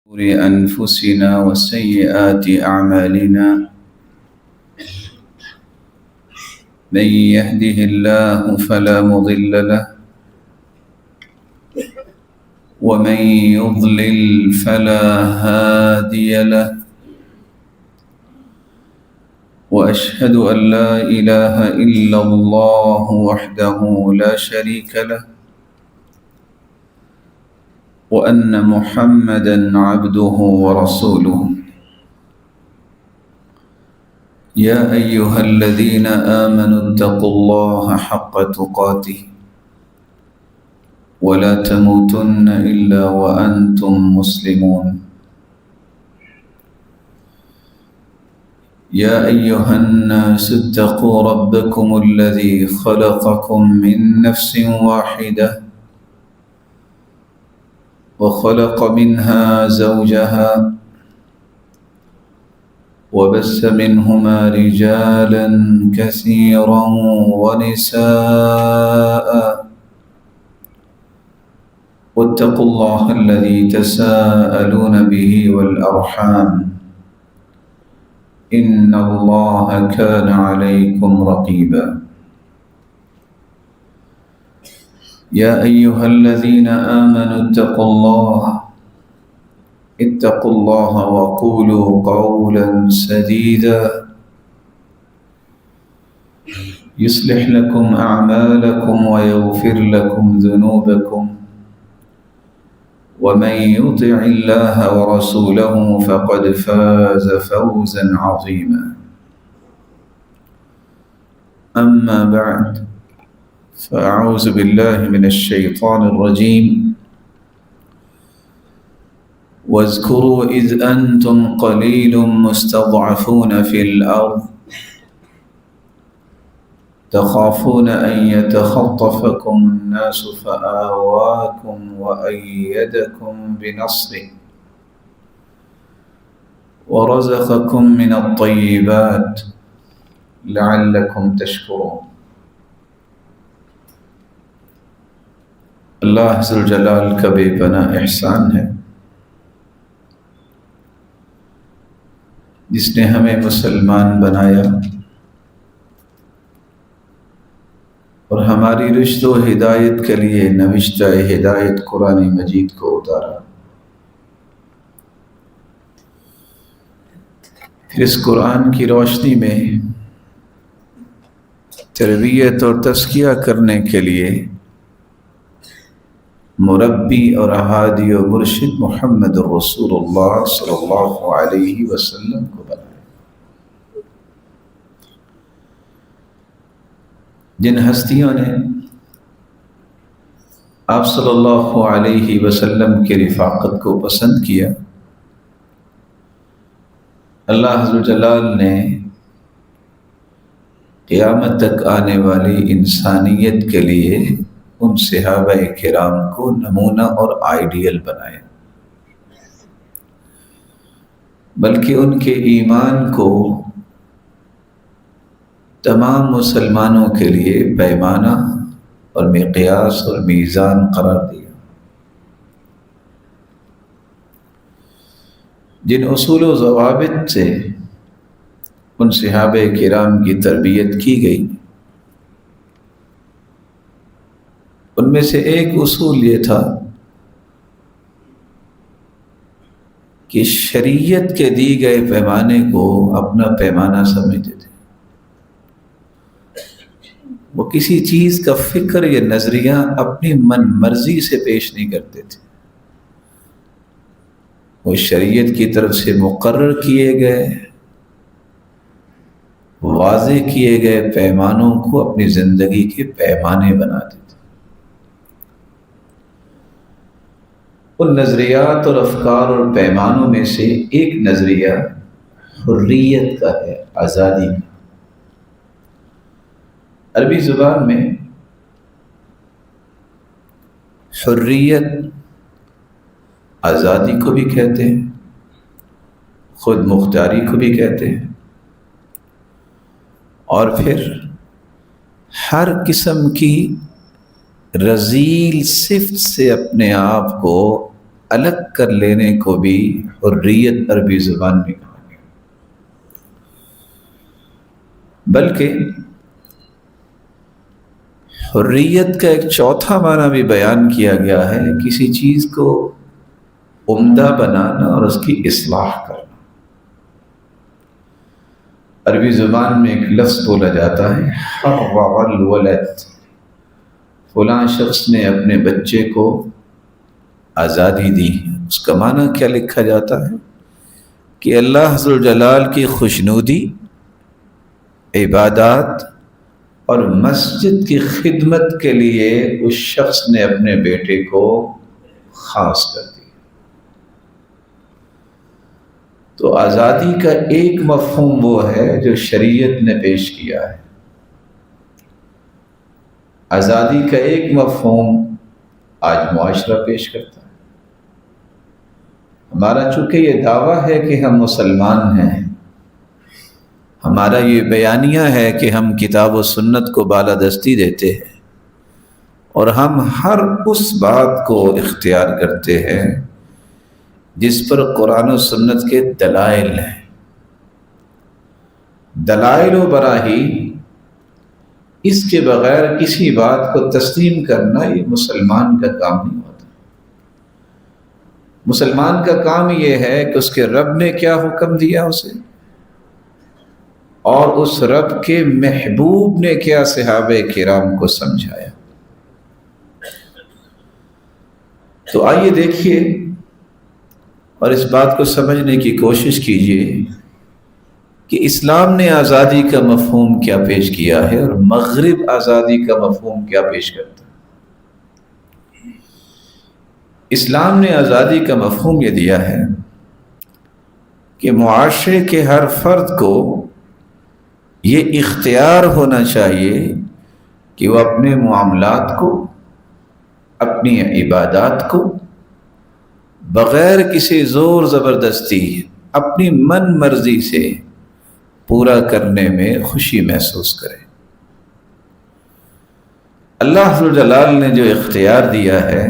شرور أنفسنا وسيئات أعمالنا من يهده الله فلا مضل له ومن يضلل فلا هادي له وأشهد أن لا إله إلا الله وحده لا شريك له وأن محمدًا عبده ورسوله يا أيها الذين آمنوا اتقوا الله حق تقاته ولا تموتن إلا وأنتم مسلمون يا أيها الناس اتقوا ربكم الذي خلقكم من نفس واحدة وخلق منها زوجها وبث منهما رجالا كثيرا ونساء واتقوا الله الذي تساءلون به والأرحام إن الله كان عليكم رقيبا يا أيها الذين آمنوا اتقوا الله وقولوا قولا سديدا يصلح لكم أعمالكم ويغفر لكم ذنوبكم ومن يطع الله ورسوله فقد فاز فوزا عظيما أما بعد فأعوذ بالله من الشيطان الرجيم واذكروا إذ أنتم قليل مستضعفون في الأرض تخافون أن يتخطفكم الناس فآواكم وأيدكم بنصره ورزقكم من الطيبات لعلكم تشكرون اللہ ذوالجلال کا بے پناہ احسان ہے جس نے ہمیں مسلمان بنایا اور ہماری رشد و ہدایت کے لیے نوشتہ ہدایت قرآن مجید کو اتارا، پھر اس قرآن کی روشنی میں تربیت اور تزکیہ کرنے کے لیے مربی اور ہادی و مرشد محمد رسول اللہ صلی اللہ علیہ وسلم کو بنایا، جن ہستیوں نے آپ صلی اللہ علیہ وسلم کی رفاقت کو پسند کیا، اللہ عز و جلال نے قیامت تک آنے والی انسانیت کے لیے ان صحابہ کرام کو نمونہ اور آئیڈیل بنایا، بلکہ ان کے ایمان کو تمام مسلمانوں کے لیے پیمانہ اور مقیاس اور میزان قرار دیا، جن اصول و ضوابط سے ان صحابہ کرام کی تربیت کی گئی، ان میں سے ایک اصول یہ تھا کہ شریعت کے دی گئے پیمانے کو اپنا پیمانہ سمجھتے تھے، وہ کسی چیز کا فکر یا نظریہ اپنی من مرضی سے پیش نہیں کرتے تھے، وہ شریعت کی طرف سے مقرر کیے گئے واضح کیے گئے پیمانوں کو اپنی زندگی کے پیمانے بناتے تھے۔ ان نظریات اور افکار اور پیمانوں میں سے ایک نظریہ حریت کا ہے، آزادی کا۔ عربی زبان میں حریت آزادی کو بھی کہتے ہیں، خود مختاری کو بھی کہتے ہیں، اور پھر ہر قسم کی رذیل صفت سے اپنے آپ کو الگ کر لینے کو بھی حریت عربی زبان میں کہا گیا، بلکہ حریت کا ایک چوتھا معنی بھی بیان کیا گیا ہے، کسی چیز کو عمدہ بنانا اور اس کی اصلاح کرنا۔ عربی زبان میں ایک لفظ بولا جاتا ہے حرر الولد، فلاں شخص نے اپنے بچے کو آزادی دی۔ اس کا معنی کیا لکھا جاتا ہے کہ اللہ ذوالجلال کی خوشنودی، عبادات اور مسجد کی خدمت کے لیے اس شخص نے اپنے بیٹے کو خاص کر دیا۔ تو آزادی کا ایک مفہوم وہ ہے جو شریعت نے پیش کیا ہے، آزادی کا ایک مفہوم آج معاشرہ پیش کرتا ہے۔ ہمارا چونکہ یہ دعویٰ ہے کہ ہم مسلمان ہیں، ہمارا یہ بیانیہ ہے کہ ہم کتاب و سنت کو بالادستی دیتے ہیں، اور ہم ہر اس بات کو اختیار کرتے ہیں جس پر قرآن و سنت کے دلائل ہیں۔ دلائل و براہین، اس کے بغیر کسی بات کو تسلیم کرنا یہ مسلمان کا کام نہیں ہوتا۔ مسلمان کا کام یہ ہے کہ اس کے رب نے کیا حکم دیا اسے، اور اس رب کے محبوب نے کیا صحابہ کرام کو سمجھایا۔ تو آئیے دیکھیے اور اس بات کو سمجھنے کی کوشش کیجیے کہ اسلام نے آزادی کا مفہوم کیا پیش کیا ہے اور مغرب آزادی کا مفہوم کیا پیش کرتا ہے۔ اسلام نے آزادی کا مفہوم یہ دیا ہے کہ معاشرے کے ہر فرد کو یہ اختیار ہونا چاہیے کہ وہ اپنے معاملات کو، اپنی عبادات کو بغیر کسی زور زبردستی اپنی من مرضی سے پورا کرنے میں خوشی محسوس کرے۔ اللہ ذوالجلال نے جو اختیار دیا ہے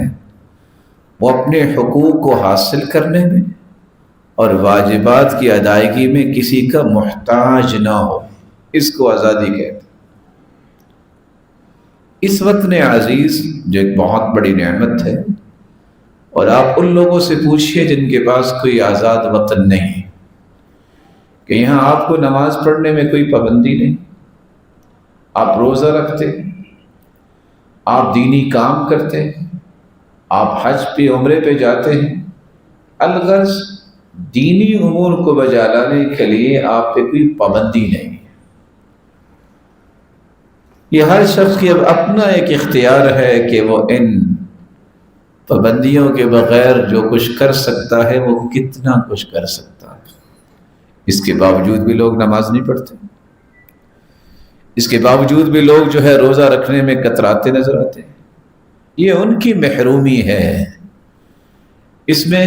وہ اپنے حقوق کو حاصل کرنے میں اور واجبات کی ادائیگی میں کسی کا محتاج نہ ہو، اس کو آزادی کہتے ہیں۔ اس وطن عزیز جو ایک بہت بڑی نعمت ہے، اور آپ ان لوگوں سے پوچھئے جن کے پاس کوئی آزاد وطن نہیں، کہ یہاں آپ کو نماز پڑھنے میں کوئی پابندی نہیں، آپ روزہ رکھتے ہیں، آپ دینی کام کرتے ہیں، آپ حج پہ عمرے پہ جاتے ہیں، الغرض دینی امور کو بجا لانے کے لیے آپ پہ کوئی پابندی نہیں ہے۔ یہ ہر شخص کی اب اپنا ایک اختیار ہے کہ وہ ان پابندیوں کے بغیر جو کچھ کر سکتا ہے وہ کتنا کچھ کر سکتا ہے۔ اس کے باوجود بھی لوگ نماز نہیں پڑھتے، اس کے باوجود بھی لوگ جو ہے روزہ رکھنے میں کتراتے نظر آتے ہیں۔ یہ ان کی محرومی ہے، اس میں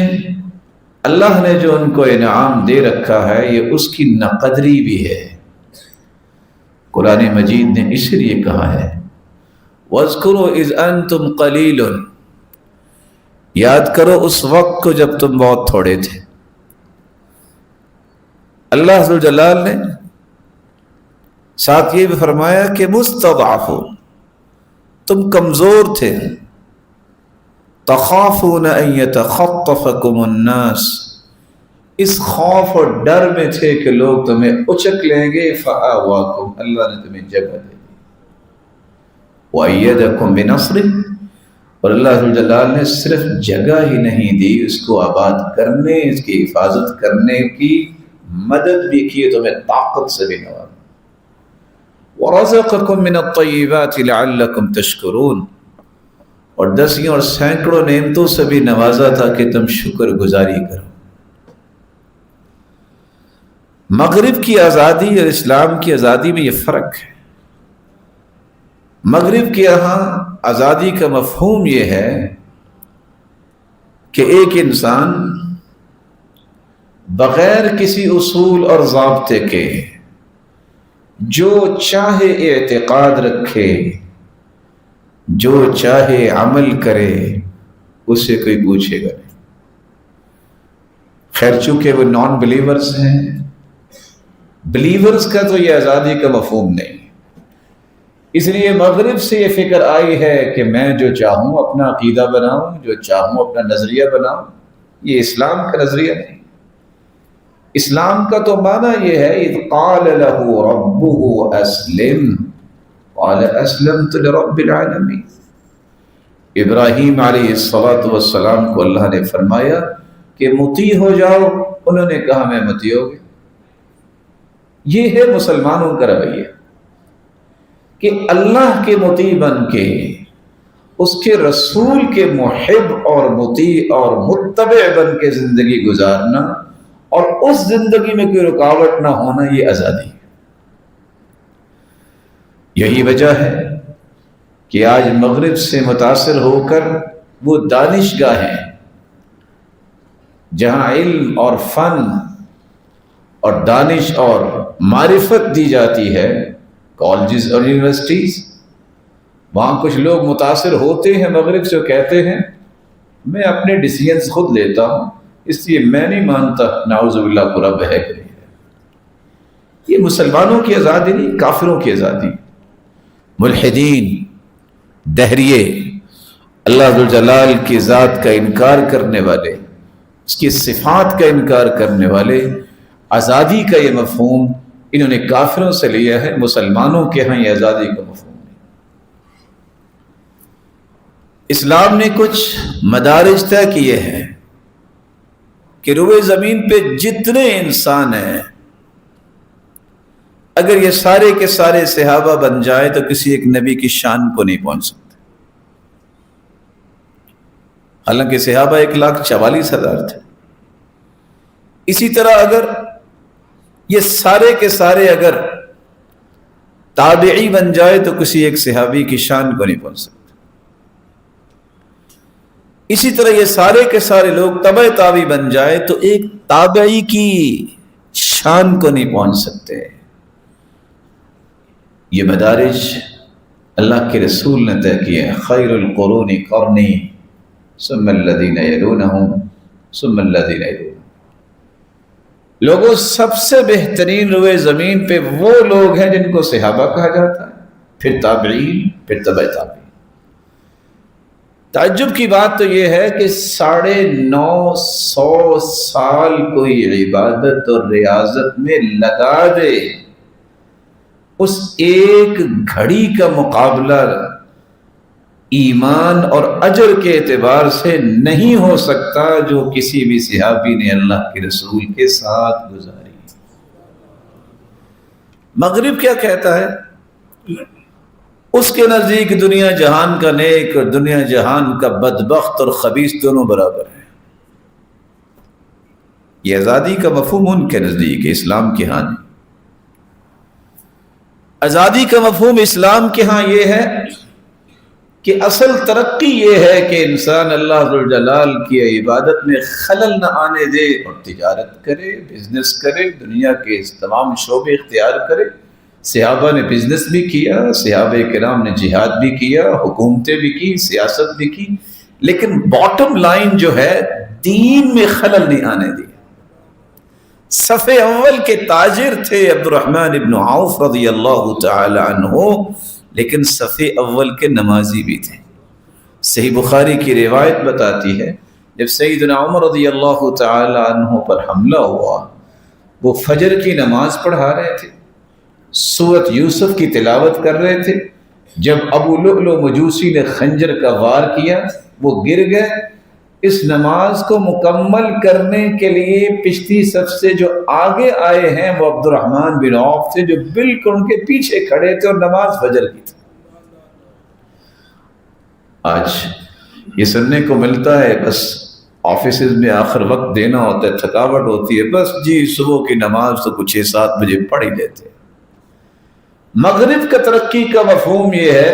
اللہ نے جو ان کو انعام دے رکھا ہے یہ اس کی ناقدری بھی ہے۔ قرآن مجید نے اس لیے کہا ہے وَاذْكُرُوا إِذْ أَنْتُمْ قَلِيلٌ، یاد کرو اس وقت کو جب تم بہت تھوڑے تھے۔ اللہ ذوالجلال نے ساتھ یہ بھی فرمایا کہ مستضعف ہو، تم کمزور تھے، تخافون ان یتخطفکم الناس، اس خوف اور ڈر میں تھے کہ لوگ تمہیں اچک لیں گے، فآواکم، اللہ نے تمہیں جگہ دے دی، وأیدکم بنصرہ، اور اللہ ذوالجلال نے صرف جگہ ہی نہیں دی، اس کو آباد کرنے، اس کی حفاظت کرنے کی مدد بھی کی، تمہیں طاقت سے بھی نوازا۔ وَرَزَقَكُم مِّنَ الطَّيِّبَاتِ لَعَلَّكُمْ تَشْكُرُونَ، اور دسیوں اور سینکڑوں نعمتوں سے بھی نوازا تھا کہ تم شکر گزاری کرو۔ مغرب کی آزادی اور اسلام کی آزادی میں یہ فرق ہے۔ مغرب کے یہاں آزادی کا مفہوم یہ ہے کہ ایک انسان بغیر کسی اصول اور ضابطے کے جو چاہے اعتقاد رکھے، جو چاہے عمل کرے، اسے کوئی پوچھے گا نہیں۔ خیر چونکہ وہ نان بلیورز ہیں، بلیورز کا تو یہ آزادی کا مفہوم نہیں، اس لیے مغرب سے یہ فکر آئی ہے کہ میں جو چاہوں اپنا عقیدہ بناؤں، جو چاہوں اپنا نظریہ بناؤں، یہ اسلام کا نظریہ نہیں۔ اسلام کا تو معنی یہ ہے اذ قال له ربه اسلم قال اسلمت لرب العالمین۔ ابراہیم علیہ السلام کو اللہ نے فرمایا کہ مطیع ہو جاؤ، انہوں نے کہا میں مطیع ہو گیا۔ یہ ہے مسلمانوں کا رویہ کہ اللہ کے مطیع بن کے، اس کے رسول کے محب اور مطیع اور متبع بن کے زندگی گزارنا، اور اس زندگی میں کوئی رکاوٹ نہ ہونا، یہ آزادی ہے۔ یہی وجہ ہے کہ آج مغرب سے متاثر ہو کر وہ دانشگاہیں جہاں علم اور فن اور دانش اور معرفت دی جاتی ہے، کالجز اور یونیورسٹیز، وہاں کچھ لوگ متاثر ہوتے ہیں مغرب سے، کہتے ہیں میں اپنے ڈیسیژنز خود لیتا ہوں، اس لیے میں نہیں مانتا نعوذ باللہ کو رب ہے کہ نہیں ہے۔ یہ مسلمانوں کی آزادی نہیں، کافروں کی آزادی۔ ملحدین، دہریے، اللہ ذوالجلال کی ذات کا انکار کرنے والے، اس کی صفات کا انکار کرنے والے، آزادی کا یہ مفہوم انہوں نے کافروں سے لیا ہے، مسلمانوں کے ہاں یہ آزادی کا مفہوم ہے۔ اسلام نے کچھ مدارج طے کیے ہیں کہ روئے زمین پہ جتنے انسان ہیں، اگر یہ سارے کے سارے صحابہ بن جائے تو کسی ایک نبی کی شان کو نہیں پہنچ سکتے۔ حالانکہ صحابہ 1,44,000 تھے۔ اسی طرح اگر یہ سارے کے سارے اگر تابعی بن جائے تو کسی ایک صحابی کی شان کو نہیں پہنچ سکتے۔ اسی طرح یہ سارے کے سارے لوگ تبع تابعی بن جائے تو ایک تابعی کی شان کو نہیں پہنچ سکتے۔ یہ مدارج اللہ کے رسول نے طے کیے ہیں، خیر القرون قرنی ثم الذین یلونہم ثم الذین یلونہم۔ لوگوں سب سے بہترین روئے زمین پہ وہ لوگ ہیں جن کو صحابہ کہا جاتا ہے، پھر تابعین، پھر تبع تابعین۔ تعجب کی بات تو یہ ہے کہ 950 سال کوئی عبادت اور ریاضت میں لگا دے، اس ایک گھڑی کا مقابلہ ایمان اور اجر کے اعتبار سے نہیں ہو سکتا جو کسی بھی صحابی نے اللہ کے رسول کے ساتھ گزاری۔ مغرب کیا کہتا ہے؟ اس کے نزدیک دنیا جہان کا نیک اور دنیا جہان کا بدبخت اور خبیث دونوں برابر ہیں۔ یہ آزادی کا مفہوم ان کے نزدیک ہے، اسلام کے ہاں نہیں۔ آزادی کا مفہوم اسلام کے ہاں یہ ہے کہ اصل ترقی یہ ہے کہ انسان اللہ ذوالجلال کی عبادت میں خلل نہ آنے دے اور تجارت کرے، بزنس کرے، دنیا کے تمام شعبے اختیار کرے۔ صحابہ نے بزنس بھی کیا، صحابہ کرام نے جہاد بھی کیا، حکومتیں بھی کی، سیاست بھی کی، لیکن باٹم لائن جو ہے دین میں خلل نہیں آنے دی۔ صف اول کے تاجر تھے عبد الرحمن ابن عوف رضی اللہ تعالی عنہ، لیکن صف اول کے نمازی بھی تھے۔ صحیح بخاری کی روایت بتاتی ہے جب سیدنا عمر رضی اللہ تعالی عنہ پر حملہ ہوا، وہ فجر کی نماز پڑھا رہے تھے، سورۃ یوسف کی تلاوت کر رہے تھے، جب ابو لؤلؤ مجوسی نے خنجر کا وار کیا وہ گر گئے۔ اس نماز کو مکمل کرنے کے لیے پچھلی صف سے جو آگے آئے ہیں وہ عبد الرحمن بن عوف تھے، جو بالکل ان کے پیچھے کھڑے تھے اور نماز فجر کی تھی۔ آج یہ سننے کو ملتا ہے، بس آفیسز میں آخر وقت دینا ہوتا ہے، تھکاوٹ ہوتی ہے، بس جی صبح کی نماز تو کچھ 6-7 بجے پڑھ ہی لیتے۔ مغرب کا ترقی کا مفہوم یہ ہے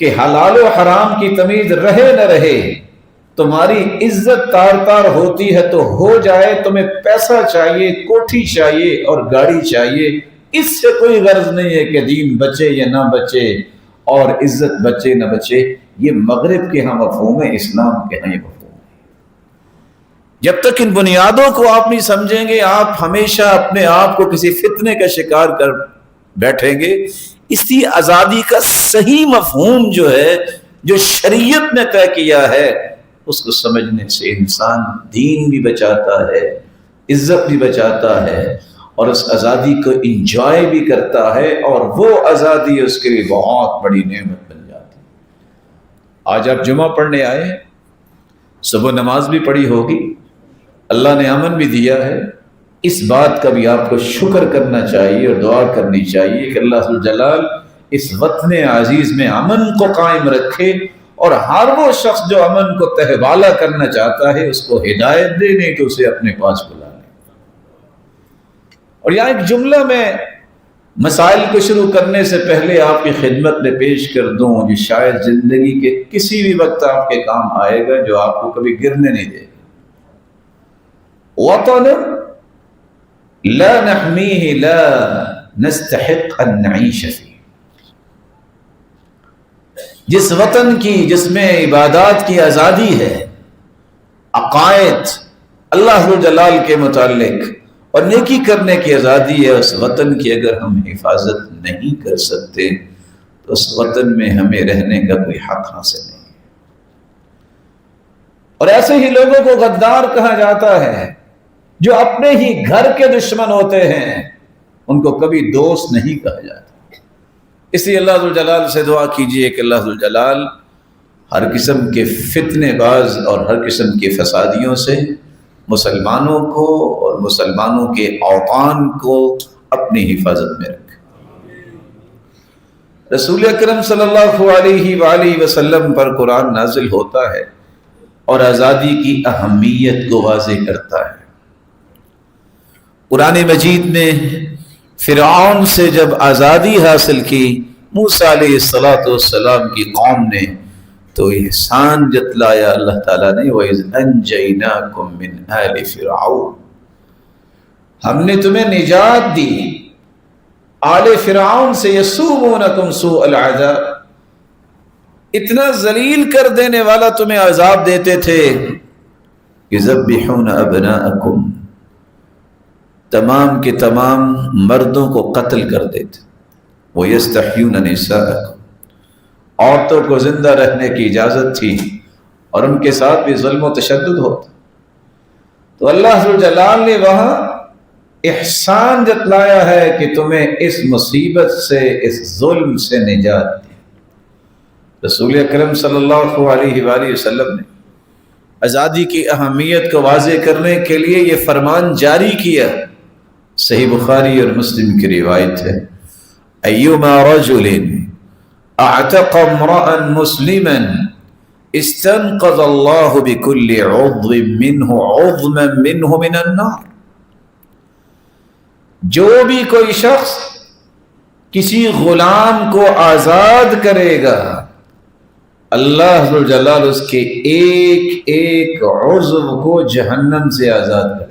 کہ حلال و حرام کی تمیز رہے نہ رہے، تمہاری عزت تار تار ہوتی ہے تو ہو جائے، تمہیں پیسہ چاہیے، کوٹھی چاہیے اور گاڑی چاہیے، اس سے کوئی غرض نہیں ہے کہ دین بچے یا نہ بچے اور عزت بچے نہ بچے۔ یہ مغرب کے ہاں مفہوم ہے، اسلام کے ہاں یہ مفہوم ہے۔ جب تک ان بنیادوں کو آپ نہیں سمجھیں گے آپ ہمیشہ اپنے آپ کو کسی فتنے کا شکار کر بیٹھیں گے. اس لیے آزادی کا صحیح مفہوم جو ہے، جو شریعت نے طے کیا ہے، اس کو سمجھنے سے انسان دین بھی بچاتا ہے، عزت بھی بچاتا ہے، اور اس آزادی کو انجوائے بھی کرتا ہے، اور وہ آزادی اس کے لیے بہت بڑی نعمت بن جاتی ہے. آج آپ جمعہ پڑھنے آئے، صبح نماز بھی پڑھی ہوگی، اللہ نے امن بھی دیا ہے. اس بات کا بھی آپ کو شکر کرنا چاہیے اور دعا کرنی چاہیے کہ اللہ ذو الجلال اس وطن عزیز میں امن کو قائم رکھے، اور ہر وہ شخص جو امن کو تہبالہ کرنا چاہتا ہے اس کو ہدایت دے، نہیں تو اسے اپنے پاس بلا لے. اور یہاں ایک جملہ میں مسائل کو شروع کرنے سے پہلے آپ کی خدمت میں پیش کر دوں، جو شاید زندگی کے کسی بھی وقت آپ کے کام آئے گا، جو آپ کو کبھی گرنے نہیں دے گا. وطن لا نحمیہ لا نستحق ان نعیش فیہ. جس وطن کی، جس میں عبادات کی آزادی ہے، عقائد اللہ ذو جلال کے متعلق اور نیکی کرنے کی آزادی ہے، اس وطن کی اگر ہم حفاظت نہیں کر سکتے تو اس وطن میں ہمیں رہنے کا کوئی حق حاصل نہیں. اور ایسے ہی لوگوں کو غدار کہا جاتا ہے جو اپنے ہی گھر کے دشمن ہوتے ہیں، ان کو کبھی دوست نہیں کہا جاتا. اس لیے اللہ ذو الجلال سے دعا کیجئے کہ اللہ ذو الجلال ہر قسم کے فتنے باز اور ہر قسم کے فسادیوں سے مسلمانوں کو اور مسلمانوں کے اوطان کو اپنی حفاظت میں رکھے. رسول اکرم صلی اللہ علیہ وآلہ وسلم پر قرآن نازل ہوتا ہے اور آزادی کی اہمیت کو واضح کرتا ہے. قرآن مجید نے فرعون سے جب آزادی حاصل کی موسیٰ علیہ السلام کی قوم نے، تو احسان جتلایا اللہ تعالیٰ نے، وَإِذْ أَنْجَيْنَاكُمْ مِنْ آلِ فِرْعَوْنَ، ہم نے تمہیں نجات دی آل فرعون سے، يَسُومُونَكُمْ سُوءَ الْعَذَابِ، اتنا ذلیل کر دینے والا تمہیں عذاب دیتے تھے. يُذَبِّحُونَ أَبْنَاءَكُمْ، تمام کے تمام مردوں کو قتل کر دیتے. وَيَسْتَحْيُونَ نِسَاءَكُمْ، عورتوں کو زندہ رہنے کی اجازت تھی اور ان کے ساتھ بھی ظلم و تشدد ہوتا. تو اللہ ذو جلال نے وہاں احسان جتلایا ہے کہ تمہیں اس مصیبت سے، اس ظلم سے نجات دی. رسول اکرم صلی اللہ علیہ وآلہ وسلم نے آزادی کی اہمیت کو واضح کرنے کے لیے یہ فرمان جاری کیا. صحیح بخاری اور مسلم کی روایت ہے، ایما رجل اعتق امرأ مسلما استنقذ اللہ بكل عضو منه عظما منه من النار. جو بھی کوئی شخص کسی غلام کو آزاد کرے گا، اللہ ذو الجلال اس کے ایک ایک عضو کو جہنم سے آزاد کر دے.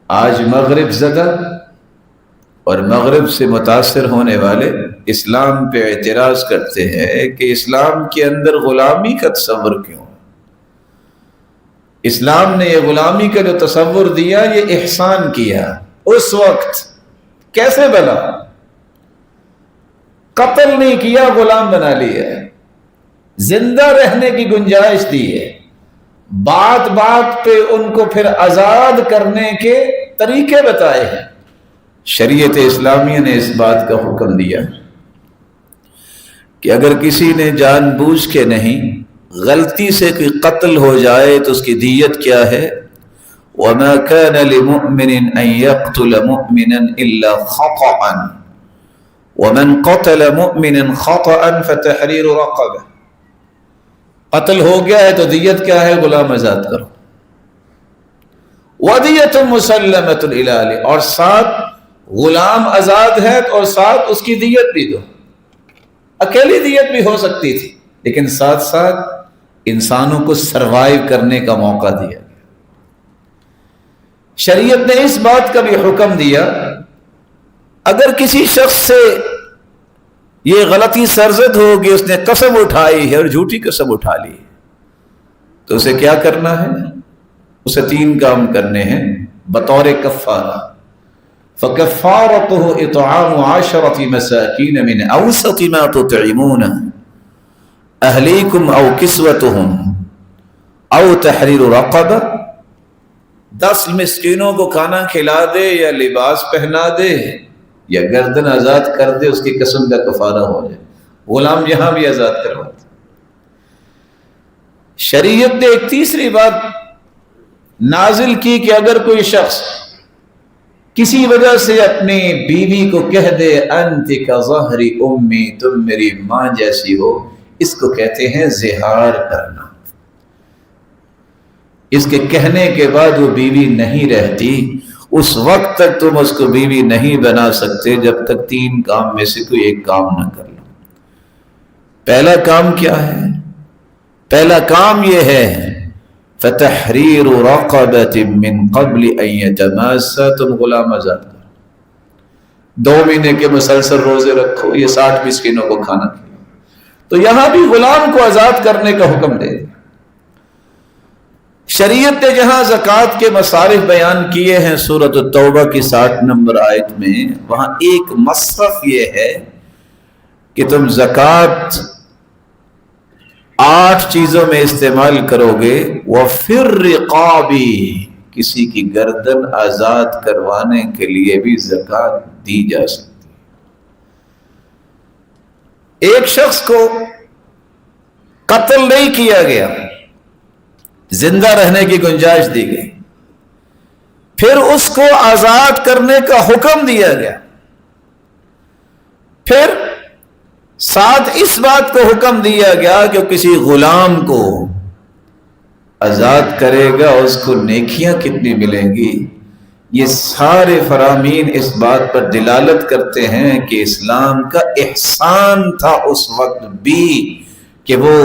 آج مغرب زدہ اور مغرب سے متاثر ہونے والے اسلام پہ اعتراض کرتے ہیں کہ اسلام کے اندر غلامی کا تصور کیوں؟ اسلام نے یہ غلامی کا جو تصور دیا، یہ احسان کیا. اس وقت کیسے بنا؟ قتل نہیں کیا، غلام بنا لیا، زندہ رہنے کی گنجائش دی ہے. بات بات پہ ان کو پھر آزاد کرنے کے طریقے بتائے ہیں. شریعت اسلامیہ نے اس بات کا حکم دیا کہ اگر کسی نے جان بوجھ کے نہیں، غلطی سے کوئی قتل ہو جائے تو اس کی دیت کیا ہے؟ وَمَا كَانَ لِمُؤْمِنٍ أَن يَقْتُلَ مُؤْمِنًا إِلَّا خَطَأً وَمَنْ قَتَلَ مُؤْمِنًا خَطَأً فَتَحْرِيرُ رَقَبَةٍ. قتل ہو گیا ہے تو دیت کیا ہے؟ غلام آزاد کرو. وَدِيَةٌ مُسَلَّمَةٌ إِلَىٰ أَهْلِهِ، اور ساتھ غلام آزاد ہے اور ساتھ اس کی دیت بھی دو. اکیلی دیت بھی ہو سکتی تھی، لیکن ساتھ ساتھ انسانوں کو سروائیو کرنے کا موقع دیا. شریعت نے اس بات کا بھی حکم دیا، اگر کسی شخص سے یہ غلطی سرزد ہو کہ اس نے قسم اٹھائی ہے اور جھوٹی قسم اٹھا لی، تو اسے کیا کرنا ہے؟ اسے 3 کام کرنے ہیں بطور کفارہ. فَكَفَّارَتُهُ إِطْعَامُ 10 مَسَاكِينَ مِنْ أَوْسَطِ مَا تُطْعِمُونَ أَهْلِيكُمْ أَوْ كِسْوَتُهُمْ أَوْ تَحْرِيرُ رَقَبَةٍ. 10 مسکینوں کو کھانا کھلا دے یا لباس پہنا دے یا گردن آزاد کر دے، اس کی قسم کا کفارہ ہو جائے. غلام یہاں بھی آزاد کرواتے. شریعت نے ایک تیسری بات نازل کی کہ اگر کوئی شخص کسی وجہ سے اپنی بیوی کو کہہ دے انت کظہر امی، تم میری ماں جیسی ہو، اس کو کہتے ہیں زہار کرنا. اس کے کہنے کے بعد وہ بیوی نہیں رہتی، اس وقت تک تم اس کو بیوی نہیں بنا سکتے جب تک 3 کام میں سے کوئی ایک کام نہ کر لو. پہلا کام کیا ہے؟ پہلا کام یہ ہے فَتَحْرِيرُ رَقَبَةٍ مِّن قَبْلِ أَن يَتَمَاسَّا. تم غلام آزاد کرو، 2 مہینے کے مسلسل روزے رکھو، یہ 60 مسکینوں کو کھانا کھلاؤ. تو یہاں بھی غلام کو آزاد کرنے کا حکم دے دیا. شریعت نے جہاں زکوٰۃ کے مصارف بیان کیے ہیں سورۃ التوبہ کی 60 نمبر آیت میں، وہاں ایک مصرف یہ ہے کہ تم زکوٰۃ 8 چیزوں میں استعمال کرو گے. وَفِي الرِّقَابِ، کسی کی گردن آزاد کروانے کے لیے بھی زکوٰۃ دی جا سکتی. ایک شخص کو قتل نہیں کیا گیا، زندہ رہنے کی گنجائش دی گئی، پھر اس کو آزاد کرنے کا حکم دیا گیا. پھر ساتھ اس بات کو حکم دیا گیا کہ کسی غلام کو آزاد کرے گا اس کو نیکیاں کتنی ملیں گی. یہ سارے فرامین اس بات پر دلالت کرتے ہیں کہ اسلام کا احسان تھا اس وقت بھی کہ وہ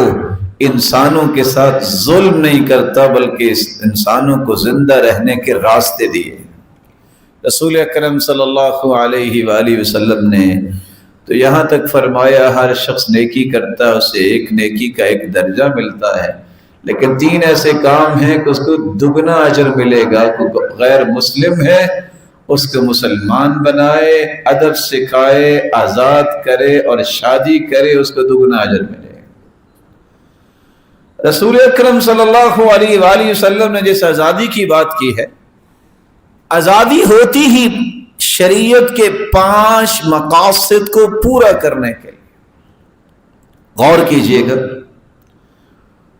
انسانوں کے ساتھ ظلم نہیں کرتا بلکہ انسانوں کو زندہ رہنے کے راستے دیے. رسول اکرم صلی اللہ علیہ وآلہ وسلم نے تو یہاں تک فرمایا ہر شخص نیکی کرتا ہے اسے ایک نیکی کا ایک درجہ ملتا ہے، لیکن 3 ایسے کام ہیں کہ اس کو دگنا اجر ملے گا. کوئی غیر مسلم ہے اس کو مسلمان بنائے، ادب سکھائے، آزاد کرے اور شادی کرے، اس کو دگنا اجر ملے. رسول اکرم صلی اللہ علیہ وآلہ وسلم نے جس آزادی کی بات کی ہے، آزادی ہوتی ہی شریعت کے 5 مقاصد کو پورا کرنے کے لیے. غور کیجئے گا،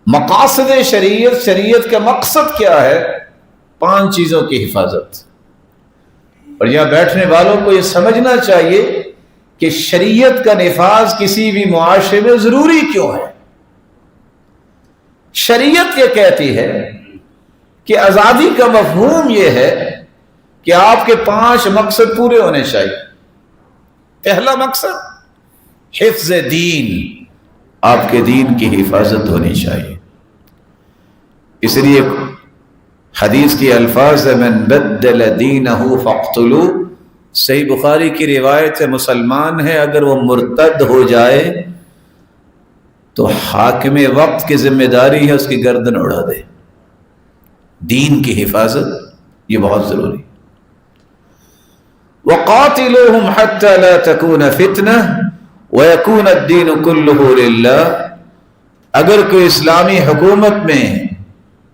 مقاصد شریعت، شریعت کا مقصد کیا ہے؟ 5 چیزوں کی حفاظت. اور یہاں بیٹھنے والوں کو یہ سمجھنا چاہیے کہ شریعت کا نفاذ کسی بھی معاشرے میں ضروری کیوں ہے. شریعت یہ کہتی ہے کہ آزادی کا مفہوم یہ ہے کہ آپ کے 5 مقصد پورے ہونے چاہیے. پہلا مقصد حفظ دین، آپ کے دین کی حفاظت ہونی چاہیے. اس لیے حدیث کی الفاظ ہے من بدل دینہ فاقتلوہ. صحیح بخاری کی روایت ہے مسلمان ہے اگر وہ مرتد ہو جائے تو حاکم وقت کی ذمہ داری ہے اس کی گردن اڑا دے. دین کی حفاظت یہ بہت ضروری. وَقَاتِلُوهُمْ حَتَّى لَا تَكُونَ فِتْنَةٌ وَيَكُونَ الدِّينُ كُلُّهُ لِلَّهِ. اگر کوئی اسلامی حکومت میں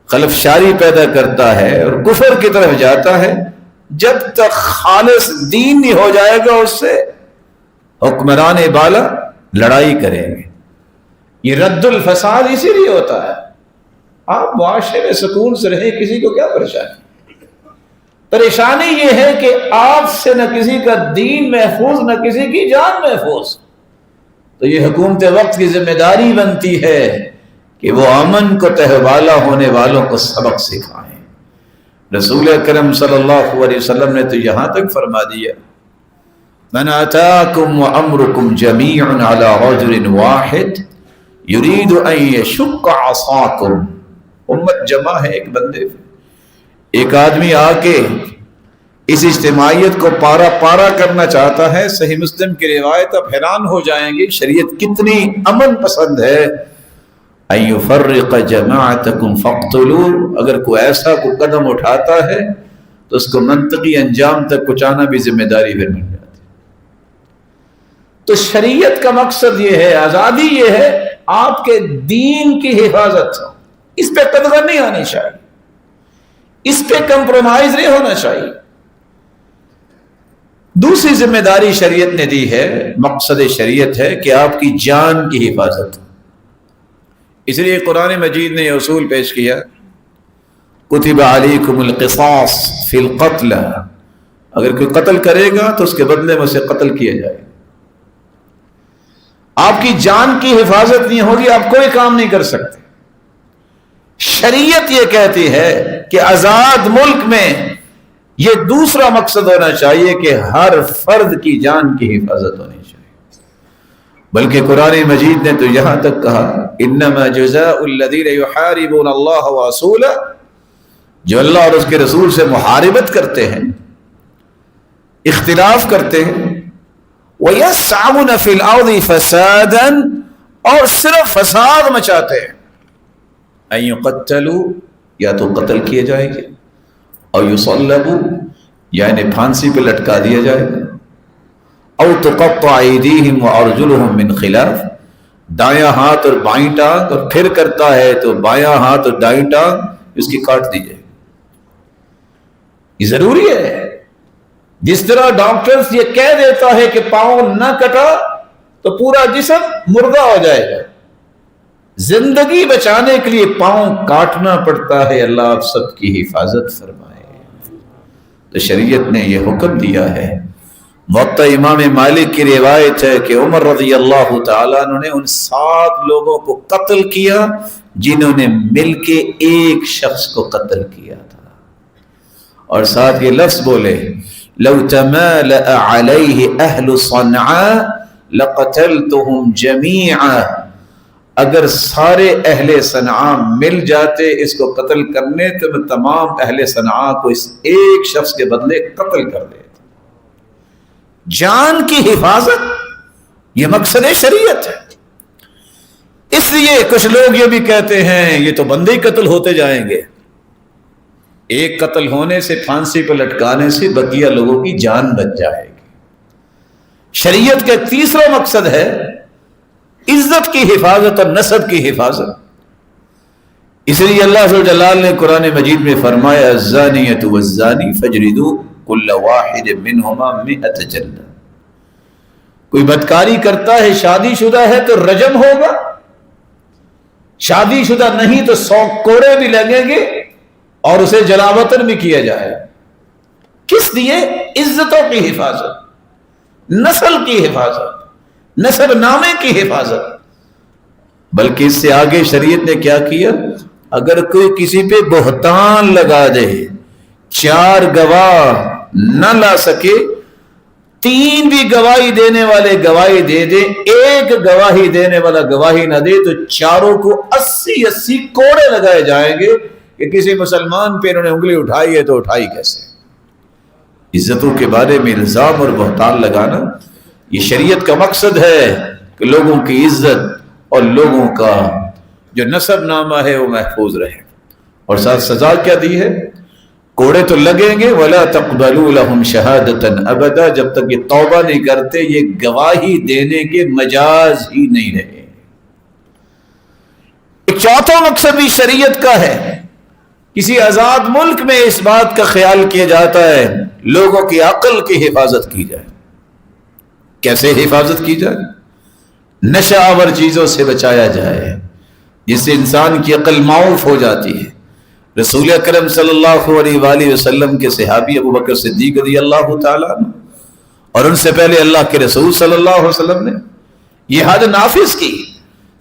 خلفشاری پیدا کرتا ہے اور کفر کی طرف جاتا ہے، جب تک خالص دین نہیں ہو جائے گا اس سے حکمران بالا لڑائی کریں گے. یہ رد الفساد اسی لیے ہوتا ہے. آپ معاشرے میں سکون سے رہیں، کسی کو کیا پریشانی؟ پریشانی یہ ہے کہ آپ سے نہ کسی کا دین محفوظ نہ کسی کی جان محفوظ. تو یہ حکومت وقت کی ذمہ داری بنتی ہے کہ وہ امن کو تہوالا ہونے والوں کو سبق سکھائیں. رسول اکرم صلی اللہ علیہ وسلم نے تو یہاں تک فرما دیا من اتاکم وامرکم جمیعا علی رجل واحد یرید ان یشق عصاکم. امت جمع ہے ایک بندے پہ، ایک آدمی آ کے اس اجتماعیت کو پارا پارا کرنا چاہتا ہے. صحیح مسلم کی روایت، آپ حیران ہو جائیں گے شریعت کتنی امن پسند ہے. ان یفرق جماعتکم فاقتلوا، اگر کوئی ایسا کوئی قدم اٹھاتا ہے تو اس کو منطقی انجام تک پہنچانا بھی ذمہ داری پھر بن جاتی ہے۔ تو شریعت کا مقصد یہ ہے، آزادی یہ ہے آپ کے دین کی حفاظت، اس پہ قدغن نہیں آنی چاہیے، اس پہ کمپرومائز نہیں ہونا چاہیے۔ دوسری ذمہ داری شریعت نے دی ہے، مقصد شریعت ہے کہ آپ کی جان کی حفاظت، اس لیے قرآن مجید نے یہ اصول پیش کیا، کتب علیکم القصاص فی القتل، اگر کوئی قتل کرے گا تو اس کے بدلے میں اسے قتل کیا جائے گا۔ آپ کی جان کی حفاظت نہیں ہوگی آپ کوئی کام نہیں کر سکتے۔ شریعت یہ کہتی ہے کہ آزاد ملک میں یہ دوسرا مقصد ہونا چاہیے کہ ہر فرد کی جان کی حفاظت ہونی چاہیے، بلکہ قرآن مجید نے تو یہاں تک کہا انما جزاء الذین یحاربون اللہ ورسولہ، جو اللہ اور اس کے رسول سے محاربت کرتے ہیں، اختلاف کرتے ہیں، وَيَسْعَوْنَ فِي الْأَرْضِ فَسَادًا، اور صرف فساد مچاتے ہیں، أَن يُقَتَّلُوا، یا تو قتل کیے جائیں گے، اور يُصَلَّبُوا، یا انہیں پھانسی پہ لٹکا دیا جائے گا، أَوْ تُقَطَّعَ أَيْدِيهِمْ وَأَرْجُلُهُمْ مِنْ خِلَافٍ، دایاں ہاتھ اور بائیں ٹانگ، اور پھر کرتا ہے تو بایاں ہاتھ اور دائیں ٹانگ اس کی کاٹ دی جائے۔ یہ ضروری ہے، جس طرح ڈاکٹرز یہ کہہ دیتا ہے کہ پاؤں نہ کٹا تو پورا جسم مردہ ہو جائے گا، زندگی بچانے کے لیے پاؤں کاٹنا پڑتا ہے۔ اللہ آپ سب کی حفاظت فرمائے۔ تو شریعت نے یہ حکم دیا ہے۔ موطا امام مالک کی روایت ہے کہ عمر رضی اللہ تعالیٰ عنہ نے ان 7 لوگوں کو قتل کیا جنہوں نے مل کے ایک شخص کو قتل کیا تھا، اور ساتھ یہ لفظ بولے لو تمالأ علیہ اہل صنعاء لقتلتهم جمیعا، اگر سارے اہل صنعاء مل جاتے اس کو قتل کرنے تو میں تمام اہل صنعاء کو اس ایک شخص کے بدلے قتل کر دیتا۔ جان کی حفاظت یہ مقصد شریعت ہے۔ اس لیے کچھ لوگ یہ بھی کہتے ہیں یہ تو بندے ہی قتل ہوتے جائیں گے، ایک قتل ہونے سے پھانسی پہ لٹکانے سے بقیہ لوگوں کی جان بچ جائے گی۔ شریعت کا تیسرا مقصد ہے عزت کی حفاظت اور نسب کی حفاظت۔ اس لیے اللہ ذو جلال نے قرآن مجید میں فرمایا الزانیۃ والزانی فاجلدوا کل واحد منہما 100 جلدہ، کوئی بدکاری کرتا ہے شادی شدہ ہے تو رجم ہوگا، شادی شدہ نہیں تو 100 کوڑے بھی لگیں گے اور اسے جلاوطن بھی کیا جائے۔ کس لیے؟ عزتوں کی حفاظت، نسل کی حفاظت، نسب نامے کی حفاظت۔ بلکہ اس سے آگے شریعت نے کیا کیا، اگر کوئی کسی پہ بہتان لگا دے، 4 گواہ نہ لا سکے، 3 بھی گواہی دینے والے گواہی دے دے، 1 گواہی دینے والا گواہی نہ دے تو چاروں کو 80 کوڑے لگائے جائیں گے کہ کسی مسلمان پہ انہوں نے انگلی اٹھائی ہے تو اٹھائی کیسے۔ عزتوں کے بارے میں الزام اور بہتان لگانا یہ شریعت کا مقصد ہے کہ لوگوں کی عزت اور لوگوں کا جو نسب نامہ ہے وہ محفوظ رہے۔ اور ساتھ سزا کیا دی ہے؟ کوڑے تو لگیں گے، وَلَا تَقْبَلُوا لَهُمْ شَهَادَةً أَبَدًا، جب تک یہ توبہ نہیں کرتے یہ گواہی دینے کے مجاز ہی نہیں رہے۔ ایک چوتھا مقصد بھی شریعت کا ہے، کسی آزاد ملک میں اس بات کا خیال کیا جاتا ہے لوگوں کی عقل کی حفاظت کی جائے۔ کیسے حفاظت کی جائے؟ نشہ آور چیزوں سے بچایا جائے جس سے انسان کی عقل معوف ہو جاتی ہے۔ رسول اکرم صلی اللہ علیہ وآلہ وسلم کے صحابی ابو بکر صدیق رضی اللہ تعالیٰ عنہ اور ان سے پہلے اللہ کے رسول صلی اللہ علیہ وسلم نے یہ حد نافذ کی۔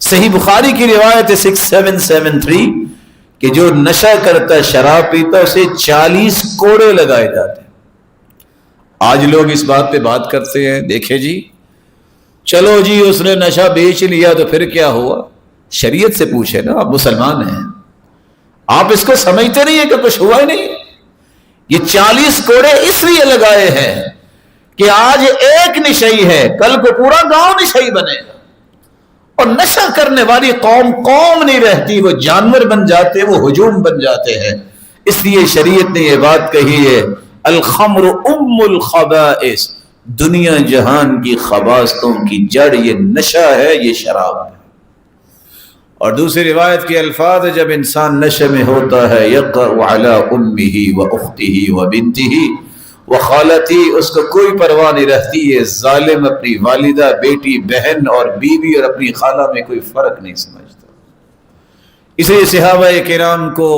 صحیح بخاری کی روایت 6773 کہ جو نشہ کرتا شراب پیتا اسے 40 کوڑے لگائے جاتے ہیں۔ آج لوگ اس بات پہ بات کرتے ہیں، دیکھیں جی چلو جی اس نے نشہ بیچ لیا تو پھر کیا ہوا؟ شریعت سے پوچھے نا، آپ مسلمان ہیں، آپ اس کو سمجھتے نہیں ہیں کہ کچھ ہوا ہی نہیں۔ یہ 40 کوڑے اس لیے لگائے ہیں کہ آج ایک نشئی ہے، کل کو پورا گاؤں نشئی بنے گا، اور نشہ کرنے والی قوم نہیں رہتی، وہ جانور بن جاتے، وہ ہجوم بن جاتے ہیں۔ اس لیے شریعت نے یہ بات کہی ہے، الخمر ام الخبائث، دنیا جہان کی خباثتوں کی جڑ یہ نشہ ہے، یہ شراب ہے۔ اور دوسری روایت کے الفاظ، جب انسان نشے میں ہوتا ہے، یقع علی امہ و اختہ و بنتہ و خالتہ، اس کو کوئی پرواہ نہیں رہتی ہے، ظالم اپنی والدہ، بیٹی، بہن اور بیوی اور اپنی خالہ میں کوئی فرق نہیں سمجھتا۔ اس لیے صحابہ کرام کو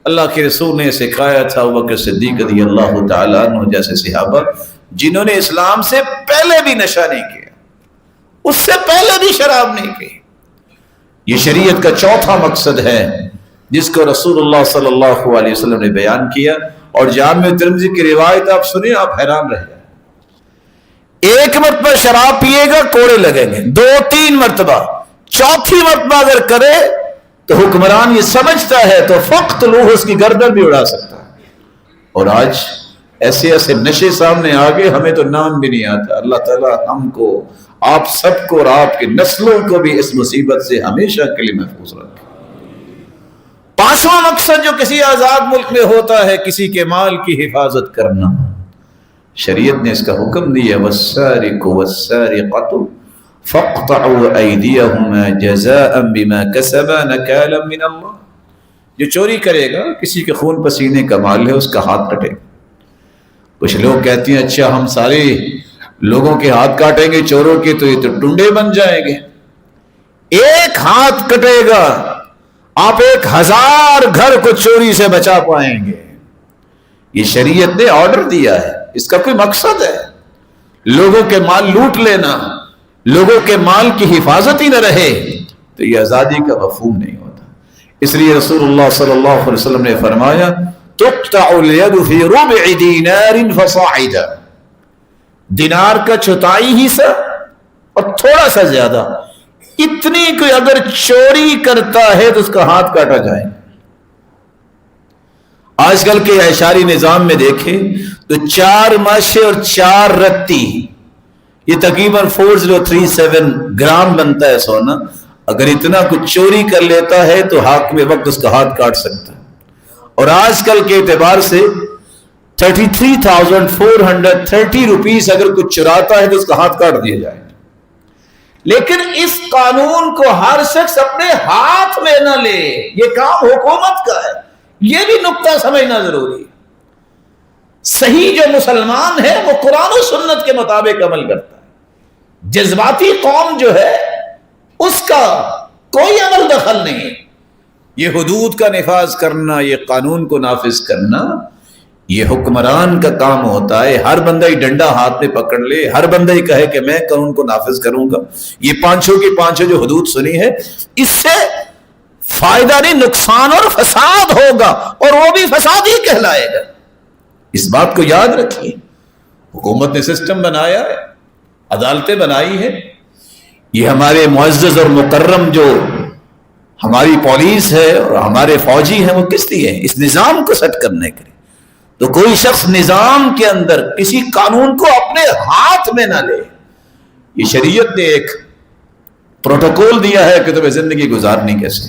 اللہ کے رسول نے سکھایا تھا، ابوبکر صدیق رضی اللہ تعالیٰ عنہ جیسے صحابہ جنہوں نے اسلام سے پہلے بھی نشہ نہیں کیا، اس سے پہلے بھی شراب نہیں کی۔ یہ شریعت کا چوتھا مقصد ہے جس کو رسول اللہ صلی اللہ علیہ وسلم نے بیان کیا، اور جامع ترمذی کی روایت آپ سنیں، آپ حیران رہ جائیں۔ ایک مرتبہ شراب پیے گا کوڑے لگیں گے، 2-3 مرتبہ، چوتھی مرتبہ اگر کرے تو حکمران یہ سمجھتا ہے تو فقتلوہ، اس کی گردن بھی اڑا سکتا ہے۔ اور آج ایسے ایسے نشے سامنے آگے، ہمیں تو نام بھی نہیں آتا۔ اللہ تعالیٰ ہم کو، آپ سب کو اور آپ کی نسلوں کو بھی اس مصیبت سے ہمیشہ کے لیے محفوظ رکھے۔ پانچواں مقصد جو کسی آزاد ملک میں ہوتا ہے، کسی کے مال کی حفاظت کرنا۔ شریعت نے اس کا حکم دیا، والسارق والسارقۃ فاقطعوا ایدیہما جزاء بما کسبا نکالا من اللہ۔ جو چوری کرے گا، کسی کے خون پسینے کا مال ہے، اس کا ہاتھ کٹے گا۔ کچھ لوگ کہتے ہیں اچھا ہم سارے لوگوں کے ہاتھ کاٹیں گے چوروں کے تو یہ تو ٹنڈے بن جائیں گے۔ ایک ہاتھ کٹے گا، آپ 1000 گھر کو چوری سے بچا پائیں گے۔ یہ شریعت نے آرڈر دیا ہے، اس کا کوئی مقصد ہے لوگوں کے مال لوٹ لینا، لوگوں کے مال کی حفاظت ہی نہ رہے تو یہ آزادی کا مفہوم نہیں ہوتا۔ اس لیے رسول اللہ صلی اللہ علیہ وسلم نے فرمایا، تقطع الید فی ربع دینار فصاعدا، دینار کا چوتھائی حصہ اور تھوڑا سا زیادہ، اتنی کوئی اگر چوری کرتا ہے تو اس کا ہاتھ کاٹا جائے۔ آج کل کے اعشاری نظام میں دیکھیں تو 4 ماشے اور 4 رتی، یہ تقریباً 4037 گرام بنتا ہے سونا۔ اگر اتنا کچھ چوری کر لیتا ہے تو حاکم وقت اس کا ہاتھ کاٹ سکتا ہے۔ اور آج کل کے اعتبار سے 33,430 روپیز اگر کچھ چراتا ہے تو اس کا ہاتھ کاٹ دیا جائے۔ لیکن اس قانون کو ہر شخص اپنے ہاتھ میں نہ لے، یہ کام حکومت کا ہے، یہ بھی نقطہ سمجھنا ضروری ہے۔ صحیح جو مسلمان ہے وہ قرآن و سنت کے مطابق عمل کرتا ہے۔ جذباتی قوم جو ہے اس کا کوئی عمل دخل نہیں ہے۔ یہ حدود کا نفاذ کرنا، یہ قانون کو نافذ کرنا، یہ حکمران کا کام ہوتا ہے۔ ہر بندہ ہی ڈنڈا ہاتھ میں پکڑ لے، ہر بندہ ہی کہے کہ میں قانون کو نافذ کروں گا، یہ 500 کی 500 جو حدود سنی ہے، اس سے فائدہ نہیں، نقصان اور فساد ہوگا، اور وہ بھی فساد ہی کہلائے گا۔ اس بات کو یاد رکھیے۔ حکومت نے سسٹم بنایا ہے، عدالتیں بنائی ہے، یہ ہمارے معزز اور مکرم جو ہماری پولیس ہے اور ہمارے فوجی ہیں، وہ کس لیے ہیں؟ اس نظام کو سیٹ کرنے کے لیے۔ تو کوئی شخص نظام کے اندر کسی قانون کو اپنے ہاتھ میں نہ لے۔ یہ شریعت نے ایک پروٹوکول دیا ہے کہ تمہیں زندگی گزارنی کیسے۔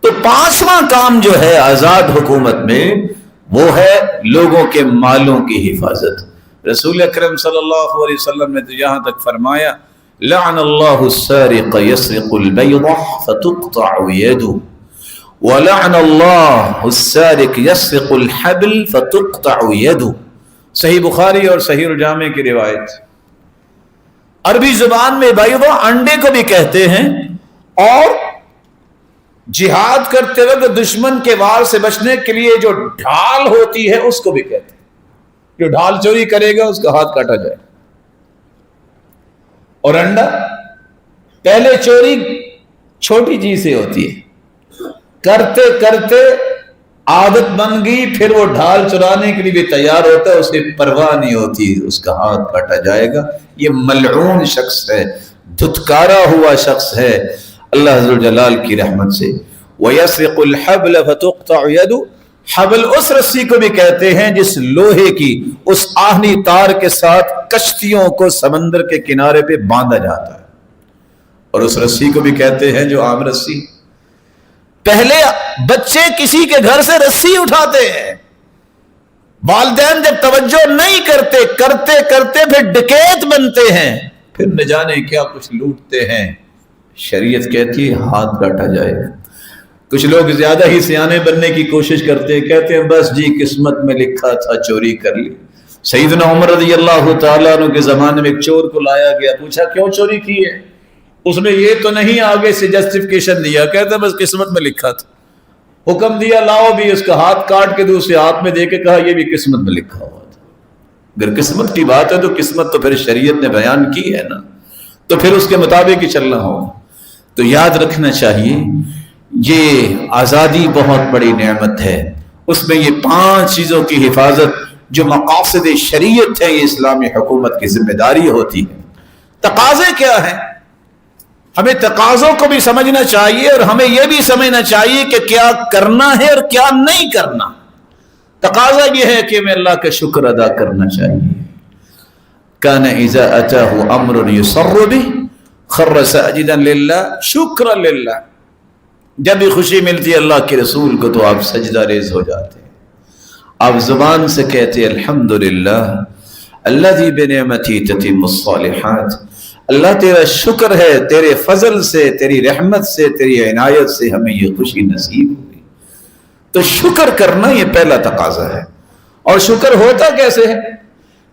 تو 5واں کام جو ہے آزاد حکومت میں، وہ ہے لوگوں کے مالوں کی حفاظت۔ رسول اکرم صلی اللہ علیہ وسلم نے تو یہاں تک فرمایا، لعن اللہ السارق یسرق البیضہ فتقطع یدہ، وَلَعْنَ اللَّهُ السَّارِقُ يَسْرِقُ الْحَبْلَ فَتُقْطَعُ يَدُهُ۔ صحیح بخاری اور صحیح الجامع کی روایت۔ عربی زبان میں بیضہ انڈے کو بھی کہتے ہیں، اور جہاد کرتے وقت دشمن کے وار سے بچنے کے لیے جو ڈھال ہوتی ہے اس کو بھی کہتے ہیں۔ جو ڈھال چوری کرے گا اس کا ہاتھ کاٹا جائے۔ اور انڈا، پہلے چوری چھوٹی چیز سے ہوتی ہے، کرتے کرتے عادت بن گئی، پھر وہ ڈھال چرانے کے لیے بھی تیار ہوتا ہے، اسے پرواہ نہیں ہوتی، اس کا ہاتھ کاٹا جائے گا۔ یہ ملعون شخص ہے، دھتکارا ہوا شخص ہے اللہ عز و جلال کی رحمت سے۔ وَيَسْرِقُ الْحَبْلَ فَتُقْطَعُ يَدُهُ، حبل اس رسی کو بھی کہتے ہیں جس لوہے کی اس آہنی تار کے ساتھ کشتیوں کو سمندر کے کنارے پہ باندھا جاتا ہے۔ اور اس رسی کو بھی کہتے ہیں جو عام رسی. پہلے بچے کسی کے گھر سے رسی اٹھاتے ہیں، والدین جب توجہ نہیں کرتے کرتے کرتے پھر ڈکیت بنتے ہیں، پھر نہ جانے کیا کچھ لوٹتے ہیں. شریعت کہتی ہے ہاتھ کاٹا جائے گا. کچھ لوگ زیادہ ہی سیانے بننے کی کوشش کرتے ہیں، کہتے ہیں بس جی قسمت میں لکھا تھا چوری کر لی. سیدنا عمر رضی اللہ تعالیٰ عنہ کے زمانے میں ایک چور کو لایا گیا، پوچھا کیوں چوری کی ہے؟ اس نے یہ تو نہیں آگے سے جسٹیفیکیشن دیا، کہتا بس قسمت میں لکھا تھا. حکم دیا لاؤ بھی، اس کا ہاتھ کاٹ کے دوسرے ہاتھ میں دے کے کہا یہ بھی قسمت میں لکھا ہوا تھا. اگر قسمت کی بات ہے تو قسمت تو پھر شریعت نے بیان کی ہے نا، تو پھر اس کے مطابق ہی چلنا ہوگا. تو یاد رکھنا چاہیے یہ آزادی بہت بڑی نعمت ہے، اس میں یہ 5 چیزوں کی حفاظت جو مقاصد شریعت ہے، یہ اسلامی حکومت کی ذمہ داری ہوتی ہے. تقاضے کیا ہیں؟ ہمیں تقاضوں کو بھی سمجھنا چاہیے اور ہمیں یہ بھی سمجھنا چاہیے کہ کیا کرنا ہے اور کیا نہیں کرنا. تقاضا یہ ہے کہ ہمیں اللہ کا شکر ادا کرنا چاہیے. کان اذا اتاه امر يسر به خر ساجدا للہ شکرا للہ. جب بھی خوشی ملتی ہے اللہ کے رسول کو تو آپ سجدہ ریز ہو جاتے ہیں، آپ زبان سے کہتے ہیں الحمدللہ الذی بنعمتہ تتم الصالحات. اللہ تیرا شکر ہے، تیرے فضل سے، تیری رحمت سے، تیری عنایت سے ہمیں یہ خوشی نصیب ہوئی. تو شکر کرنا یہ پہلا تقاضا ہے. اور شکر ہوتا کیسے ہے؟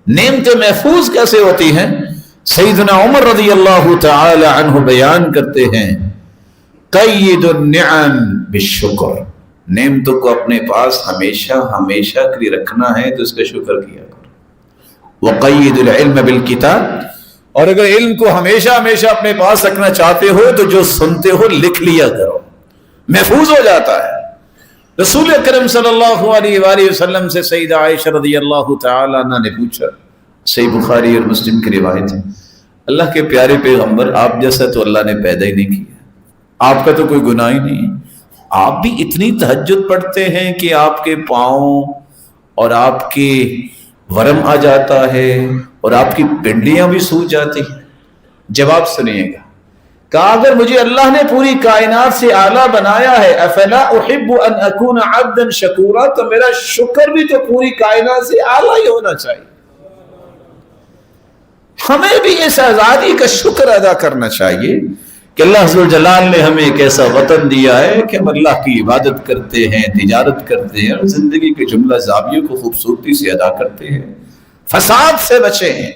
نعمتیں محفوظ کیسے ہوتی ہیں؟ سیدنا عمر رضی اللہ تعالی عنہ بیان کرتے ہیں قید النعم بالشکر. نعمتوں کو اپنے پاس ہمیشہ ہمیشہ کے لیے رکھنا ہے تو اس کا شکر کیا کرو. وقید العلم بالکتاب. اور اگر علم کو ہمیشہ ہمیشہ اپنے پاس رکھنا چاہتے ہو تو جو سنتے ہو لکھ لیا کرو، محفوظ ہو جاتا ہے. رسول اکرم صلی اللہ علیہ وآلہ وسلم سے سیدہ عائشہ رضی اللہ تعالی عنہ نے پوچھا، صحیح بخاری اور مسلم کی روایت ہے، اللہ کے پیارے پیغمبر آپ جیسا تو اللہ نے پیدا ہی نہیں کیا، آپ کا تو کوئی گناہ ہی نہیں ہے، آپ بھی اتنی تہجد پڑھتے ہیں کہ آپ کے پاؤں اور آپ کے ورم آ جاتا ہے اور آپ کی پنڈلیاں بھی سوج جاتی ہیں. جواب سنیے گا. کہا اگر مجھے اللہ نے پوری کائنات سے اعلیٰ بنایا ہے افلا احب ان اکون عبدا شکورا، تو میرا شکر بھی تو پوری کائنات سے اعلیٰ ہی ہونا چاہیے. ہمیں بھی اس آزادی کا شکر ادا کرنا چاہیے کہ اللہ عز و جلال نے ہمیں ایک ایسا وطن دیا ہے کہ ہم اللہ کی عبادت کرتے ہیں، تجارت کرتے ہیں اور زندگی کے جملہ زاویوں کو خوبصورتی سے ادا کرتے ہیں. فساد سے بچیں،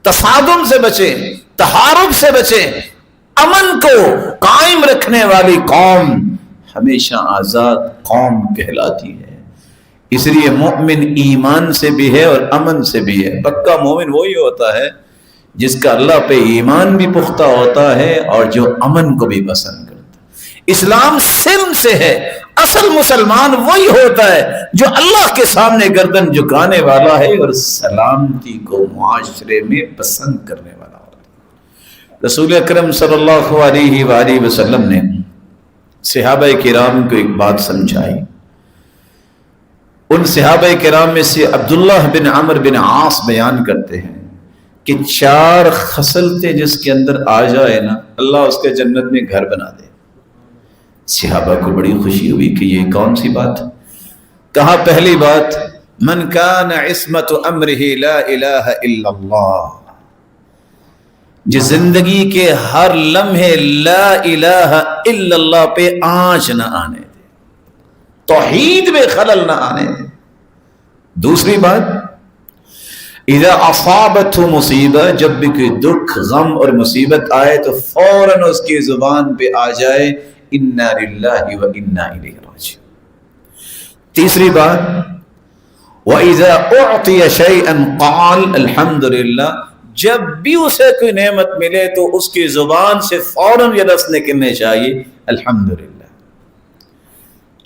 تصادم سے بچیں، تحارب سے بچیں. امن کو قائم رکھنے والی قوم ہمیشہ آزاد قوم کہلاتی ہے. اس لیے مومن ایمان سے بھی ہے اور امن سے بھی ہے. پکا مومن وہی ہوتا ہے جس کا اللہ پہ ایمان بھی پختہ ہوتا ہے اور جو امن کو بھی پسند کرتا ہے. اسلام سلم سے ہے. اصل مسلمان وہی ہوتا ہے جو اللہ کے سامنے گردن جھکانے والا ہے اور سلامتی کو معاشرے میں پسند کرنے والا ہوتا ہے. رسول اکرم صلی اللہ علیہ وآلہ وسلم نے صحابہ کرام کو ایک بات سمجھائی. ان صحابہ کرام میں سے عبداللہ بن عمرو بن عاص بیان کرتے ہیں کہ 4 خصلتیں جس کے اندر آ جائے نا اللہ اس کے جنت میں گھر بنا دے. صحابہ کو بڑی خوشی ہوئی کہ یہ کون سی بات. کہا پہلی بات من کان عصمت امرہ لا الہ الا اللہ، جس زندگی کے ہر لمحے لا الہ الا اللہ پہ آنچ نہ آنے دے، توحید میں خلل نہ آنے دے. دوسری بات اذا اصابتہ مصیبہ، جب بھی کوئی دکھ غم اور مصیبت آئے تو فوراً اس کی زبان پہ آ جائے انا للہ و انا الیہ راجعون. تیسری بات واذا اعطی شیئا قال الحمد للہ، جب بھی اسے کوئی نعمت ملے تو اس کی زبان سے فوراً یہ لفظ نکلنے چاہیے الحمد للہ.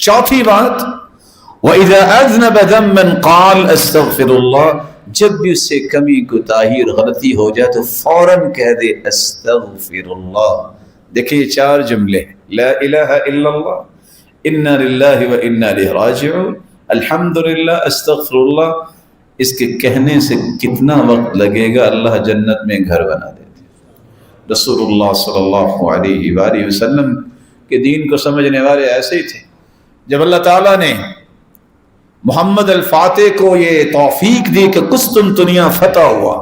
چوتھی بات وَإِذَا أَذْنَبَ ذَنبًا قَالَ أَسْتَغْفِرُ اللَّهِ، جب بھی اس سے کمی کوتاہی اور غلطی ہو جائے تو فوراً کہہ دے استغفر اللہ. دیکھیں یہ 4 جملے ہیں، لا الہ الا اللہ، انا للہ و انا الیہ راجعون، الحمدللہ، استغفر اللہ. اس کے کہنے سے کتنا وقت لگے گا، اللہ جنت میں گھر بنا دیتے. رسول اللہ صلی اللہ علیہ وآلہ وسلم کے دین کو سمجھنے والے ایسے ہی تھے۔ جب اللہ تعالیٰ نے محمد الفاتح کو یہ توفیق دی کہ قسطنطنیہ فتح ہوا،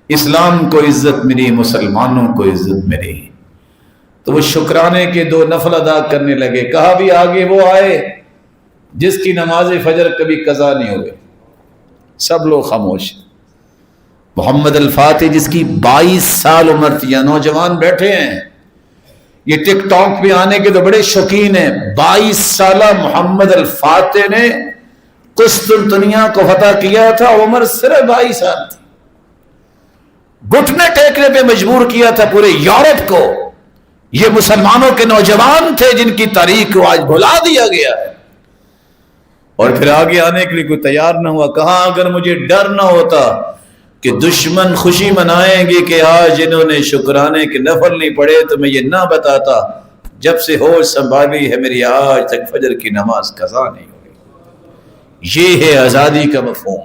اسلام کو عزت ملی، مسلمانوں کو عزت ملی، تو وہ شکرانے کے 2 نفل ادا کرنے لگے۔ کہا بھی آگے وہ آئے جس کی نماز فجر کبھی قضا نہیں ہوئی۔ سب لوگ خاموش۔ محمد الفاتح جس کی 22 سال عمر تھی، نوجوان بیٹھے ہیں، یہ ٹک ٹاک پہ آنے کے تو بڑے شوقین ہیں۔ 22 سالہ محمد الفاتح نے قسطنطنیہ کو فتح کیا تھا، عمر صرف 22 سال تھی۔ گھٹنے ٹیکنے پہ مجبور کیا تھا پورے یورپ کو۔ یہ مسلمانوں کے نوجوان تھے جن کی تاریخ کو آج بھلا دیا گیا ہے، اور پھر آگے آنے کے لیے کوئی تیار نہ ہوا۔ کہاں اگر مجھے ڈر نہ ہوتا کہ دشمن خوشی منائیں گے کہ آج انہوں نے شکرانے کے نفل نہیں پڑھے تو میں یہ نہ بتاتا، جب سے ہوش سنبھالی ہے میری آج تک فجر کی نماز قضا نہیں ہوئی۔ یہ ہے آزادی کا مفہوم،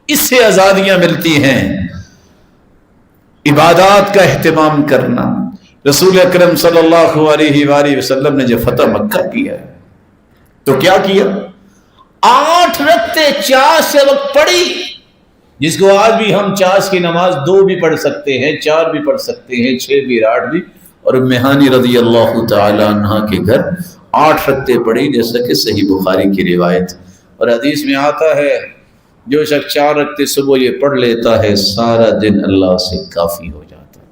اس سے آزادیاں ملتی ہیں۔ عبادات کا اہتمام کرنا۔ رسول اکرم صلی اللہ علیہ وآلہ وسلم نے جب فتح مکہ کیا ہے تو کیا کیا؟ 8 رکعتیں چاش سے وقت پڑھی، جس کو آج بھی ہم چاش کی نماز 2 بھی پڑھ سکتے ہیں، 4 بھی پڑھ سکتے ہیں، 6 بھی، 8 بھی۔ اور ام ہانی رضی اللہ تعالی عنہ کے گھر 8 رکعتیں پڑھی، جیسا کہ صحیح بخاری کی روایت۔ اور حدیث میں آتا ہے جو شخص 4 رکعتیں صبح یہ پڑھ لیتا ہے سارا دن اللہ سے کافی ہو جاتا ہے۔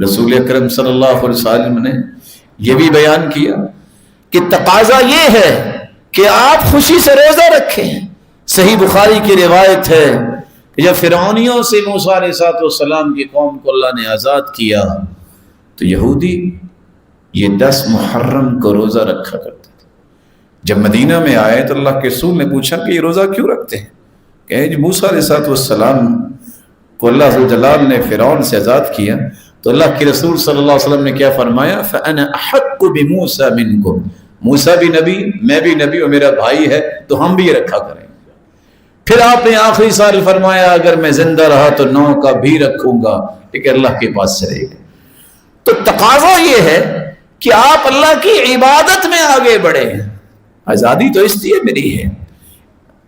رسول اکرم صلی اللہ علیہ وسلم نے یہ بھی بیان کیا کہ تقاضا یہ ہے کہ آپ خوشی سے روزہ رکھیں۔ صحیح بخاری کی روایت ہے کہ جب فرعونیوں سے موسیٰ علیہ السلام کی قوم کو اللہ نے آزاد کیا تو یہودی یہ 10 محرم کو روزہ رکھا کرتے تھے۔ جب مدینہ میں آئے تو اللہ کے رسول نے پوچھا کہ یہ روزہ کیوں رکھتے ہیں؟ کہ جب موسیٰ علیہ السلام کو اللہ ذو جلال نے فرعون سے آزاد کیا تو اللہ کے رسول صلی اللہ علیہ وسلم نے کیا فرمایا؟ فَأَنَا أَحَقُّ بِمُوسَى مِنْكُمْ، موسیٰ بھی نبی، میں بھی نبی، اور میرا بھائی ہے تو ہم بھی یہ رکھا کریں۔ پھر آپ نے آخری سال فرمایا اگر میں زندہ رہا تو 9 کا بھی رکھوں گا، لیکن اللہ کے پاس سے رہے گا۔ تو تقاضا یہ ہے کہ آپ اللہ کی عبادت میں آگے بڑھیں۔ آزادی تو اس لیے ملی ہے۔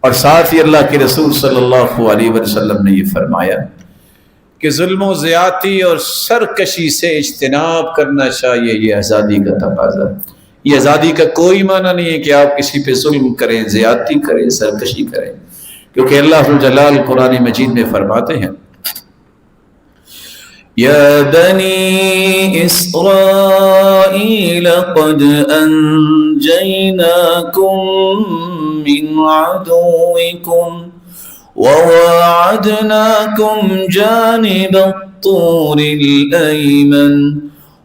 اور ساتھ ہی اللہ کے رسول صلی اللہ علیہ وسلم نے یہ فرمایا کہ ظلم و زیادتی اور سرکشی سے اجتناب کرنا چاہیے، یہ آزادی کا تقاضا۔ یہ آزادی کا کوئی معنی نہیں ہے کہ آپ کسی پہ ظلم کریں، زیادتی کریں، سرکشی کریں، کیونکہ اللہ جلال قرآن مجید میں فرماتے ہیں یا بنی اسرائیل قد انجیناکم من عدوکم وواعدناکم جانب الطور الأيمن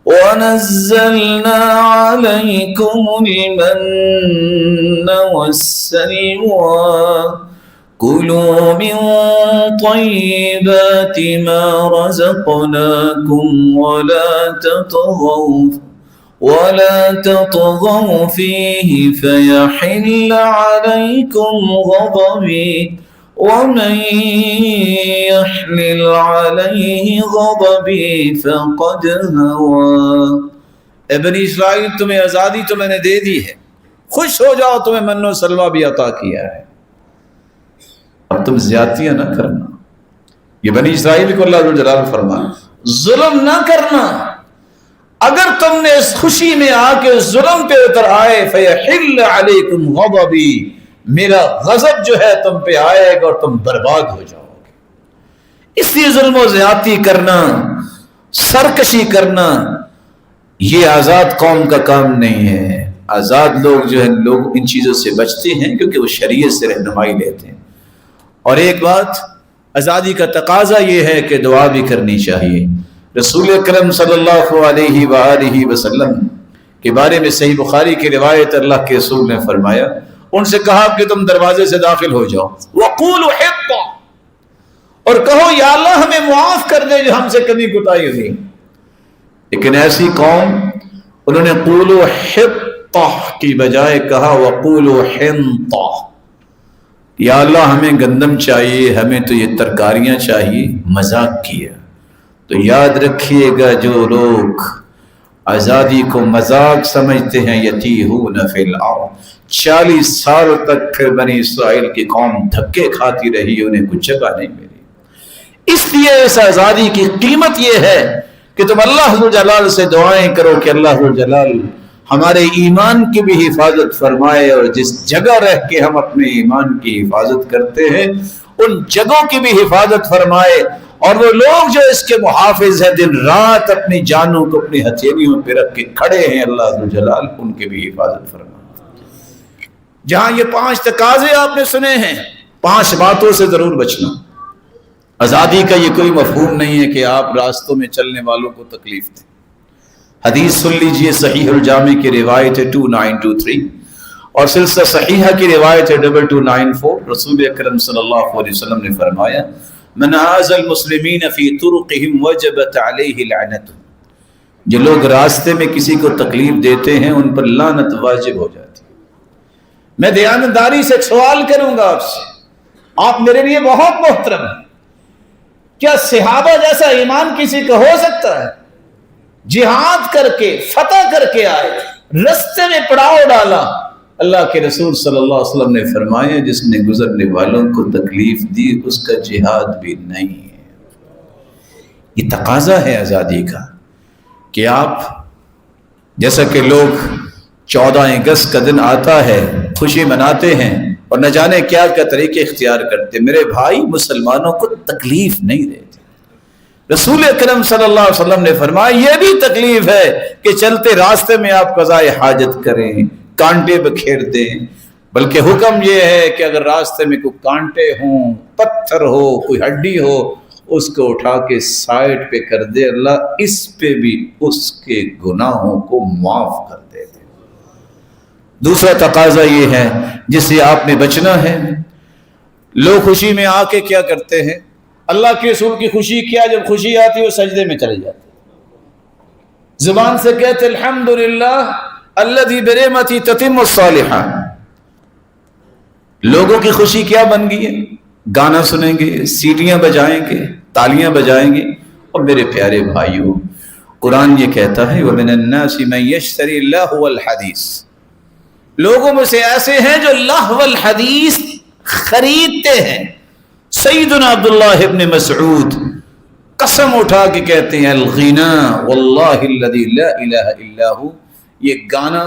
ونزلنا عليكم المن والسلوى كلوا من طيبات ما رزقناكم ولا تطغوا فيه فيحل عليكم غضبي ومن يحلل عليه غضبي فقد هوى۔ اے بنی اسرائیل تمہیں آزادی تو میں نے دے دی ہے، خوش ہو جاؤ، تمہیں من و سلوہ بھی عطا کیا ہے، اب تم زیادتیاں نہ کرنا۔ یہ بنی اسرائیل کو اللہ جلال فرمایا ظلم نہ کرنا۔ اگر تم نے اس خوشی میں آ کے اس ظلم پہ اتر آئے فَيَحِلَّ عَلَيْكُمْ غَضَبِي، میرا غضب جو ہے تم پہ آئے گا اور تم برباد ہو جاؤ گے۔ اس لیے ظلم و زیادتی کرنا، سرکشی کرنا، یہ آزاد قوم کا کام نہیں ہے۔ آزاد لوگ جو ہیں لوگ ان چیزوں سے بچتے ہیں کیونکہ وہ شریعت سے رہنمائی لیتے ہیں۔ اور ایک بات، آزادی کا تقاضا یہ ہے کہ دعا بھی کرنی چاہیے۔ رسول اکرم صلی اللہ علیہ وآلہ وسلم کے بارے میں صحیح بخاری کی روایت، اللہ کے رسول نے فرمایا، ان سے کہا کہ تم دروازے سے داخل ہو جاؤ، وَقُولُوا حِطَّةٌ، اور کہو یا اللہ ہمیں معاف کر دے جو ہم سے کمی کوتاہی ہوئی۔ لیکن ایسی قوم، انہوں نے قولوا حِطَّةٌ کی بجائے کہا وَقُولُوا حِنطَةٌ، یا اللہ ہمیں گندم چاہیے، ہمیں تو یہ ترکاریاں چاہیے، مذاق کیا۔ تو یاد رکھیے گا جو لوگ آزادی کو مذاق سمجھتے ہیں یتیہون فی الارض، 40 سال تک پھر بنی اسرائیل کی قوم دھکے کھاتی رہی، انہیں کچھ جگہ نہیں ملی۔ اس لیے اس آزادی کی قیمت یہ ہے کہ تم اللہ ذوالجلال سے دعائیں کرو کہ اللہ ذوالجلال ہمارے ایمان کی بھی حفاظت فرمائے، اور جس جگہ رہ کے ہم اپنے ایمان کی حفاظت کرتے ہیں ان جگہوں کی بھی حفاظت فرمائے، اور وہ لوگ جو اس کے محافظ ہیں دن رات اپنی جانوں کو اپنی ہتھیلیوں پہ رکھ کے کھڑے ہیں، اللہ ذوالجلال ان کی بھی حفاظت فرمائے۔ جہاں یہ 5 تقاضے آپ نے سنے ہیں، 5 باتوں سے ضرور بچنا۔ آزادی کا یہ کوئی مفہوم نہیں ہے کہ آپ راستوں میں چلنے والوں کو تکلیف دیں۔ حدیث سن لیجئے، صحیح الجامع کی روایت ہے 2923، اور سلسلہ صحیحہ کی روایت ہے 2294۔ رسول اکرم صلی اللہ علیہ وسلم نے فرمایا، من آذى المسلمین فی طرقهم وجبت علیہ لعنت، جو لوگ راستے میں کسی کو تکلیف دیتے ہیں ان پر لعنت واجب ہو جاتی ہے۔ میں دیانتداری سے ایک سوال کروں گا آپ سے، آپ میرے لیے بہت محترم ہیں، کیا صحابہ جیسا ایمان کسی کا ہو سکتا ہے؟ جہاد کر کے فتح کر کے آئے، رستے میں پڑاؤ ڈالا، اللہ کے رسول صلی اللہ علیہ وسلم نے فرمایا جس نے گزرنے والوں کو تکلیف دی اس کا جہاد بھی نہیں ہے۔ یہ تقاضا ہے آزادی کا کہ آپ، جیسا کہ لوگ 14 اگست کا دن آتا ہے خوشی مناتے ہیں اور نہ جانے کیا کیا طریقے اختیار کرتے، میرے بھائی مسلمانوں کو تکلیف نہیں دیتے۔ رسول اکرم صلی اللہ علیہ وسلم نے فرمایا یہ بھی تکلیف ہے کہ چلتے راستے میں آپ قضاء حاجت کریں، کانٹے بکھیر دیں، بلکہ حکم یہ ہے کہ اگر راستے میں کوئی کانٹے ہوں، پتھر ہو، کوئی ہڈی ہو، اس کو اٹھا کے سائڈ پہ کر دے، اللہ اس پہ بھی اس کے گناہوں کو معاف کر دے۔ دوسرا تقاضا یہ ہے جس سے آپ نے بچنا ہے، لوگ خوشی میں آ کے کیا کرتے ہیں، اللہ کے رسول کی خوشی کیا، جب خوشی آتی وہ سجدے میں چلے جاتے، زبان سے کہتے الحمدللہ الذی برحمتہ تتم الصالحات۔ لوگوں کی خوشی کیا بن گئی ہے، گانا سنیں گے، سیٹیاں بجائیں گے، تالیاں بجائیں گے۔ اور میرے پیارے بھائیوں، قرآن یہ کہتا ہے وَمِنَ النَّاسِ مَن يَشْتَرِي اللَّهُوَ الْحَدِيث، لوگوں میں سے ایسے ہیں جو لہو الحدیث خریدتے ہیں۔ سیدنا عبداللہ ابن مسعود قسم اٹھا کے کہتے ہیں الغنا واللہ الذی لا الہ الا ہو، یہ گانا،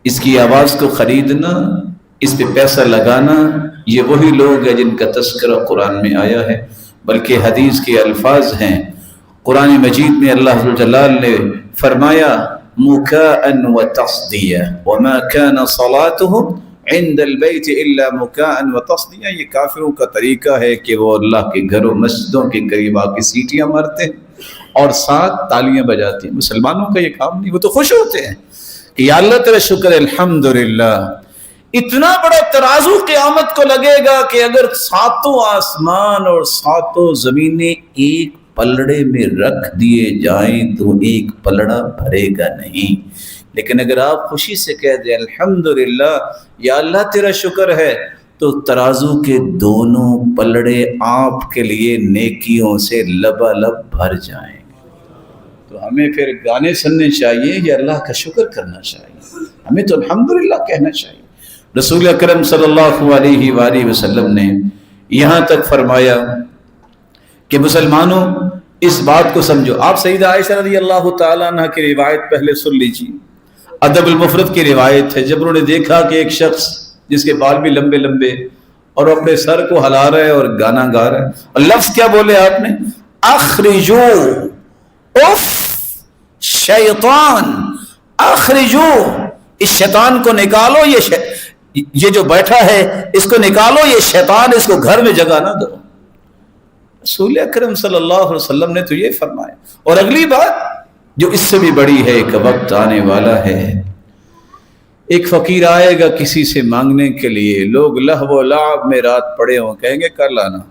اس کی آواز کو خریدنا، اس پہ پیسہ لگانا، یہ وہی لوگ ہیں جن کا تذکرہ قرآن میں آیا ہے، بلکہ حدیث کے الفاظ ہیں۔ قرآن مجید میں اللہ جلال نے فرمایا مکاءً وتصدیہ وما كان صلاتهم عند البیت الا مکاءً وتصدیہ، یہ کافروں کا طریقہ ہے کہ وہ اللہ کے گھروں مسجدوں کے قریب آ کے سیٹیاں مارتے ہیں اور ساتھ تالیاں بجاتے ہیں۔ مسلمانوں کا یہ کام نہیں، وہ تو خوش ہوتے ہیں کہ یا اللہ تیرا شکر الحمدللہ۔ اتنا بڑا ترازو قیامت کو لگے گا کہ اگر 7 آسمان اور 7 زمینیں ایک پلڑے میں رکھ دیے جائیں تو ایک پلڑا بھرے گا نہیں، لیکن اگر آپ خوشی سے کہہ دیں الحمدللہ یا اللہ تیرا شکر ہے، تو ترازو کے دونوں پلڑے آپ کے لیے نیکیوں سے لبالب بھر جائیں گے۔ تو ہمیں پھر گانے سننے چاہیے یا اللہ کا شکر کرنا چاہیے؟ ہمیں تو الحمدللہ کہنا چاہیے۔ رسول اکرم صلی اللہ علیہ وآلہ وسلم نے یہاں تک فرمایا کہ مسلمانوں اس بات کو سمجھو۔ آپ سیدہ عائشہ رضی اللہ تعالیٰ عنہ کی روایت پہلے سن لیجیے، ادب المفرد کی روایت ہے، جب انہوں نے دیکھا کہ ایک شخص جس کے بال بھی لمبے لمبے اور اپنے سر کو ہلا رہا ہے اور گانا گا رہا ہے، اور لفظ کیا بولے آپ نے، اخرجو اف شیطان، اخرجو، اس شیطان کو نکالو، یہ جو بیٹھا ہے اس کو نکالو، یہ شیطان، اس کو گھر میں جگہ نہ دو۔ رسول اکرم صلی اللہ علیہ وسلم نے تو یہ فرمایا۔ اور اگلی بات جو اس سے بھی بڑی ہے، ایک وقت آنے والا ہے، ایک فقیر آئے گا کسی سے مانگنے کے لیے، لوگ لہو و لعب میں رات پڑے ہوں، کہیں گے کر لانا۔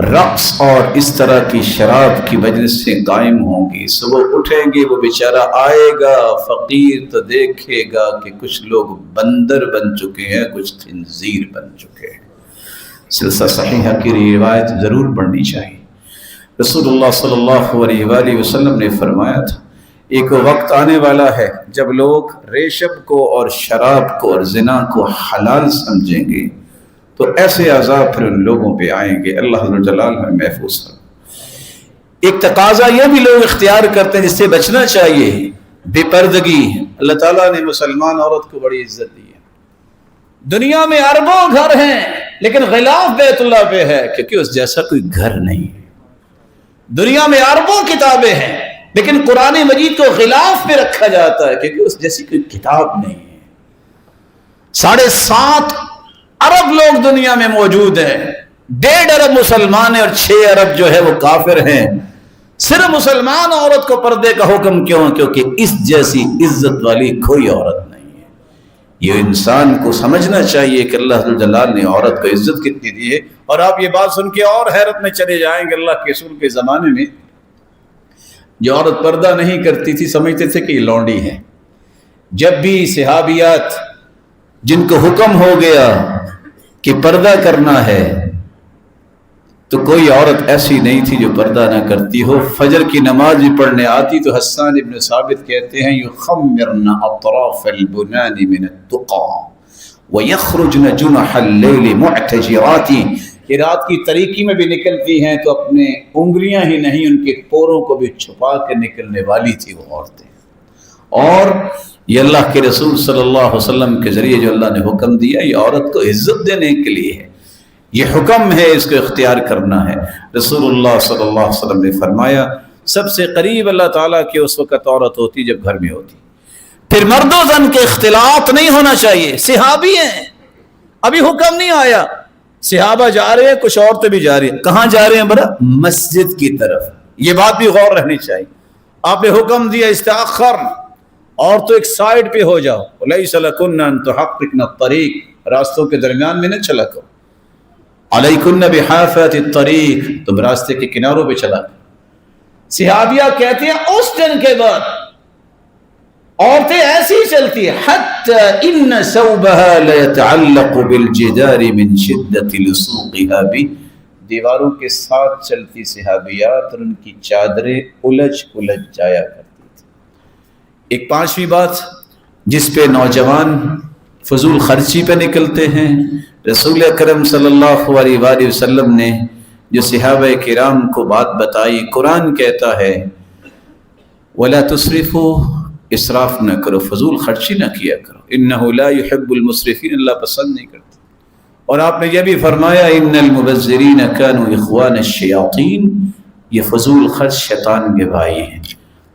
رقص اور اس طرح کی شراب کی مجلس سے قائم ہوں گی، صبح اٹھیں گے، وہ بیچارہ آئے گا، فقیر تو دیکھے گا کہ کچھ لوگ بندر بن چکے ہیں، کچھ خنزیر بن چکے ہیں۔ سلسلہ صحیحہ کی روایت ضرور پڑھنی چاہیے۔ رسول اللہ صلی اللہ علیہ وآلہ وسلم نے فرمایا تھا ایک وقت آنے والا ہے جب لوگ ریشم کو اور شراب کو اور زنا کو حلال سمجھیں گے تو ایسے عذاب پھر ان لوگوں پہ آئیں گے، اللہ جل جلالہ ہمیں محفوظ کرے۔ ایک تقاضا یہ بھی لوگ اختیار کرتے ہیں جس سے بچنا چاہیے، بے پردگی۔ اللہ تعالیٰ نے مسلمان عورت کو بڑی عزت دی ہے، دنیا میں اربوں گھر ہیں لیکن غلاف بیت اللہ پہ ہے کیونکہ اس جیسا کوئی گھر نہیں ہے۔ دنیا میں اربوں کتابیں ہیں لیکن قرآن مجید کو غلاف پہ رکھا جاتا ہے کیونکہ اس جیسی کوئی کتاب نہیں ہے۔ 7.5 ارب لوگ دنیا میں موجود ہیں، 1.5 ارب مسلمان ہیں اور 6 ارب جو ہے وہ کافر ہیں۔ صرف مسلمان عورت کو پردے کا حکم کیوں؟ کیونکہ اس جیسی عزت والی کوئی عورت نہیں ہے۔ یہ انسان کو سمجھنا چاہیے کہ اللہ جل جلالہ نے عورت کو عزت کتنی دی ہے۔ اور آپ یہ بات سن کے اور حیرت میں چلے جائیں گے، اللہ کے رسول کے زمانے میں جو عورت پردہ نہیں کرتی تھی سمجھتے تھے کہ یہ لونڈی ہے۔ جب بھی صحابیات جن کو حکم ہو گیا کہ پردہ کرنا ہے تو کوئی عورت ایسی نہیں تھی جو پردہ نہ کرتی ہو۔ فجر کی نماز بھی پڑھنے آتی تو حسان ابن ثابت کہتے ہیں یخمرن اطراف البنان من التقى ویخرجن جنح اللیل معتجرات، یہ رات کی تاریکی میں بھی نکلتی ہیں تو اپنے انگلیاں ہی نہیں ان کے پوروں کو بھی چھپا کے نکلنے والی تھی وہ عورتیں۔ اور یہ اللہ کے رسول صلی اللہ علیہ وسلم کے ذریعے جو اللہ نے حکم دیا یہ عورت کو عزت دینے کے لیے ہے، یہ حکم ہے، اس کو اختیار کرنا ہے۔ رسول اللہ صلی اللہ علیہ وسلم نے فرمایا سب سے قریب اللہ تعالیٰ کے اس وقت عورت ہوتی جب گھر میں ہوتی۔ پھر مرد و زن کے اختلاط نہیں ہونا چاہیے۔ صحابی ہیں، ابھی حکم نہیں آیا، صحابہ جا رہے ہیں، کچھ عورتیں بھی جا رہی ہیں، کہاں جا رہے ہیں برا؟ مسجد کی طرف۔ یہ بات بھی غور رہنی چاہیے۔ آپ نے حکم دیا استاخر، اور تو ایک سائڈ پہ ہو جاؤ، لیس لکن ان تحققن الطریق، راستوں کے درمیان میں نہ چلا کرو، علیکن بحافات الطریق، تم راستے کے کناروں پہ چلا کرو۔ صحابیہ کہتے ہیں اس دن کے بعد عورتیں ایسی چلتی ہیں حتی ان ثوبها لیتعلق بالجدار من شدت لصوقها بھی، دیواروں کے ساتھ چلتی صحابیات اور ان کی چادریں الجھ جایا کرتی تھی۔ ایک 5ویں بات جس پہ نوجوان فضول خرچی پہ نکلتے ہیں، رسول اکرم صلی اللہ علیہ وآلہ وسلم نے جو صحابہ کرام کو بات بتائی، قرآن کہتا ہے وَلَا تُسْرِفُوا، اسراف نہ کرو، فضول خرچی نہ کیا کرو، انہو لا يحب المسرفین، اللہ پسند نہیں کرتا۔ اور آپ نے یہ بھی فرمایا ان المبذرین کانوا اخوان الشیاطین، یہ فضول خرچ شیطان کے بھائی ہیں۔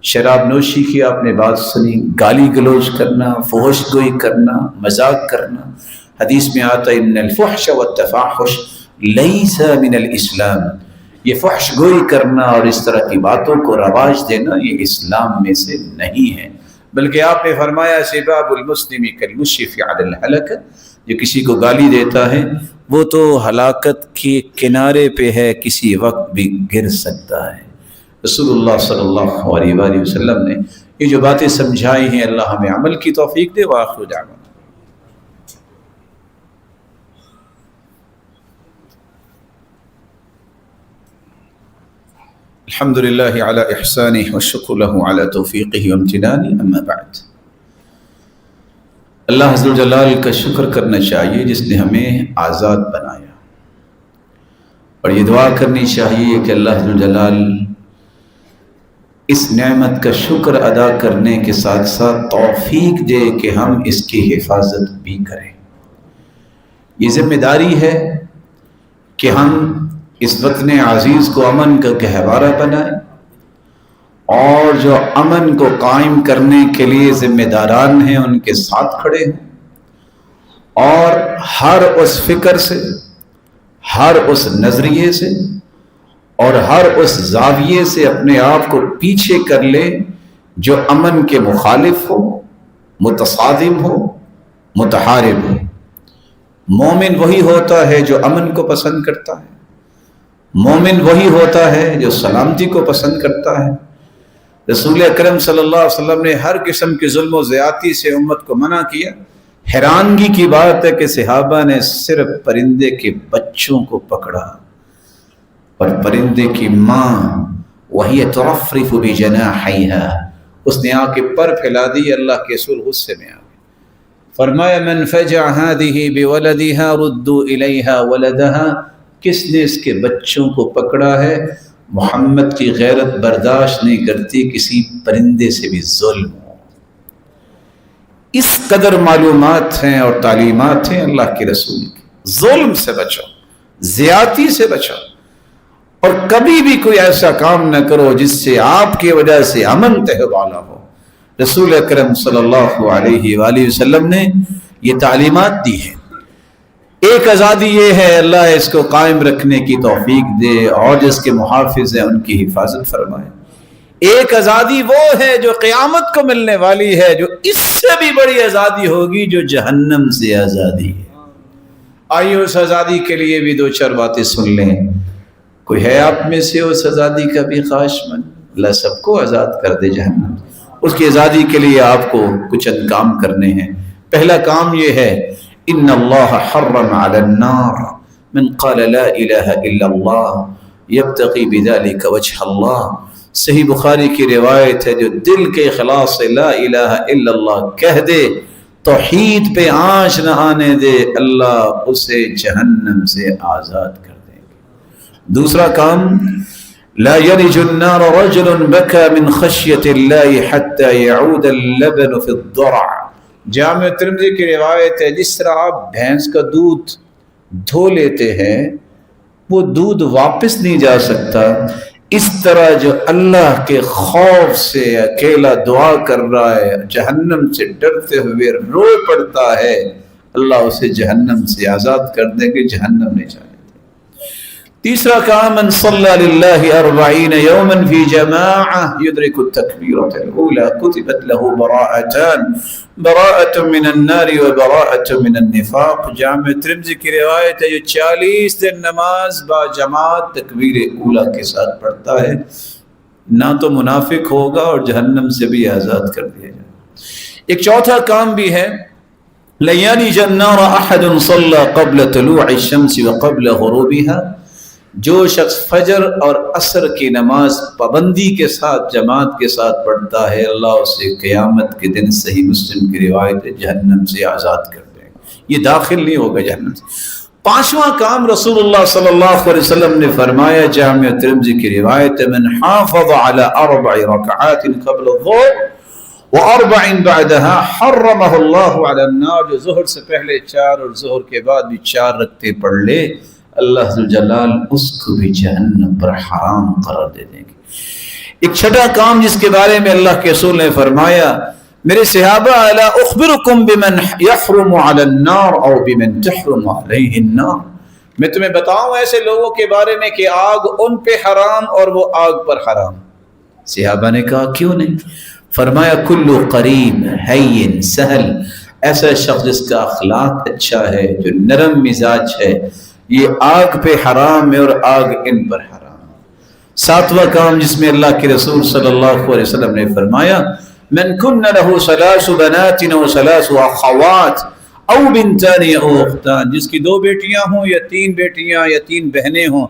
شراب نوشی کی آپ نے بات سنی، گالی گلوچ کرنا، فحش گوئی کرنا، مذاق کرنا، حدیث میں آتا ہے ان الفحش والتفاحش لیس من الاسلام، یہ فحش گوئی کرنا اور اس طرح کی باتوں کو رواج دینا یہ اسلام میں سے نہیں ہے، بلکہ آپ نے فرمایا سباب المسلم کالمشرف علی الہلکہ، جو کسی کو گالی دیتا ہے وہ تو ہلاکت کے کنارے پہ ہے، کسی وقت بھی گر سکتا ہے۔ رسول اللہ صلی اللہ علیہ وآلہ وسلم نے یہ جو باتیں سمجھائی ہیں، اللہ ہمیں عمل کی توفیق دے۔ وآخر دعوانا الحمد للہ علی احسانہ والشکر لہ علی توفیقہ وامتنانہ، اما بعد۔ اللہ عز و جلال کا شکر کرنا چاہیے جس نے ہمیں آزاد بنایا، اور یہ دعا کرنی چاہیے کہ اللہ عز و جلال اس نعمت کا شکر ادا کرنے کے ساتھ ساتھ توفیق دے کہ ہم اس کی حفاظت بھی کریں۔ یہ ذمہ داری ہے کہ ہم اس وطن عزیز کو امن کا گہوارہ بنائیں، اور جو امن کو قائم کرنے کے لیے ذمہ داران ہیں ان کے ساتھ کھڑے ہیں، اور ہر اس فکر سے، ہر اس نظریے سے اور ہر اس زاویے سے اپنے آپ کو پیچھے کر لے جو امن کے مخالف ہو، متصادم ہو، متحارب ہو۔ مومن وہی ہوتا ہے جو امن کو پسند کرتا ہے، مومن وہی ہوتا ہے جو سلامتی کو پسند کرتا ہے۔ رسول اکرم صلی اللہ علیہ وسلم نے ہر قسم کی ظلم و زیادتی سے امت کو منع کیا۔ حیرانگی کی بات ہے کہ صحابہ نے صرف پرندے کے بچوں کو پکڑا اور پرندے کی ماں وہی ترفرف بجناحیہا، اس نے آ کے پر پھیلا دی، اللہ کے رسول غصے میں آ گئے، فرمایا من فجع هذه بولدها ردوا الیہا ولدہا، کس نے اس کے بچوں کو پکڑا ہے؟ محمد کی غیرت برداشت نہیں کرتی کسی پرندے سے بھی ظلم ہو۔ اس قدر معلومات ہیں اور تعلیمات ہیں اللہ کے رسول کی، ظلم سے بچو، زیادتی سے بچو، اور کبھی بھی کوئی ایسا کام نہ کرو جس سے آپ کی وجہ سے امن تہوالا ہو۔ رسول اکرم صلی اللہ علیہ وآلہ وسلم نے یہ تعلیمات دی ہیں۔ ایک آزادی یہ ہے اللہ اس کو قائم رکھنے کی توفیق دے، اور جس کے محافظ ہیں ان کی حفاظت فرمائے۔ ایک آزادی وہ ہے جو قیامت کو ملنے والی ہے، جو اس سے بھی بڑی آزادی ہوگی، جو جہنم سے آزادی ہے۔ آئیے اس آزادی کے لیے بھی دو چار باتیں سن لیں۔ کوئی ہے آپ میں سے اس آزادی کا بھی خواہش مند؟ اللہ سب کو آزاد کر دے جہنم سے۔ اس کی آزادی کے لیے آپ کو کچھ کام کرنے ہیں۔ پہلا کام یہ ہے، ان اللہ حرم علی النار من قال لا الہ الا اللہ یبتغی بذلک وجہ اللہ۔ صحیح بخاری کی روایت ہے، جو دل کے اخلاص سے لا الہ الا اللہ کہہ دے، توحید پہ آنچ نہ آنے دے، اللہ اسے جہنم سے آزاد کر دیں گے۔ دوسرا کام، لا يلج النار رجل بكى من خشية الله حتى يعود اللبن في الضرع۔ جامع ترمذی کی روایت ہے، جس طرح آپ بھینس کا دودھ دھو لیتے ہیں وہ دودھ واپس نہیں جا سکتا، اس طرح جو اللہ کے خوف سے اکیلا دعا کر رہا ہے، جہنم سے ڈرتے ہوئے رو پڑتا ہے، اللہ اسے جہنم سے آزاد کر دیں گے، جہنم نہیں جانے۔ تیسرا کام، من صلی للہ 40 یوما فی جماعہ یدرک التکبیرۃ الاولی کتبت له براءتان، براءۃ من النار و براءۃ من النفاق۔ جامع ترمذی کی روایت ہے، جو 40 دن نماز با جماعت تکبیر اولی کے ساتھ پڑھتا ہے، نہ تو منافق ہوگا اور جہنم سے بھی آزاد کر دیا جائے۔ ایک چوتھا کام بھی ہے، لن یلج النار احد صلی قبل طلوع الشمس وقبل غروبها۔ جو شخص فجر اور عصر کی نماز پابندی کے ساتھ جماعت کے ساتھ پڑھتا ہے، اللہ اسے قیامت کے دن، صحیح مسلم کی روایت ہے، جہنم سے آزاد کر دے گا، یہ داخل نہیں ہوگا جہنم سے۔ پانچواں کام، رسول اللہ صلی اللہ علیہ وسلم نے فرمایا، جامع ترمذی کی روایت ہے، من حافظ على 4 رکعات قبل الظہر و4 بعدها حرمہ اللہ علی النار۔ جو ظہر سے پہلے 4 اور ظہر کے بعد بھی 4 رکعتیں پڑھ لے، اللہ ذوالجلال اس کو بھی جہنم پر حرام قرار دے دیں گے۔ ایک چھٹا کام جس کے بارے میں اللہ کے رسول نے فرمایا، میرے صحابہ، الا اخبرکم بمن یحرم علی النار او بمن تحرم علیہ النار، میں تمہیں بتاؤں ایسے لوگوں کے بارے میں کہ آگ ان پہ حرام اور وہ آگ پر حرام۔ صحابہ نے کہا کیوں نہیں؟ فرمایا کل قریب ہین سہل، ایسا شخص جس کا اخلاق اچھا ہے، جو نرم مزاج ہے، یہ آگ پہ حرام ہے اور آگ ان پر حرام ہے۔ ساتواں کام جس میں اللہ کے رسول صلی اللہ علیہ وسلم نے فرمایا، من کن له 3 بنات و 3 اخوات او بنتان او اختان، جس کی 2 بیٹیاں ہوں یا 3 بیٹیاں یا 3 بہنیں ہوں،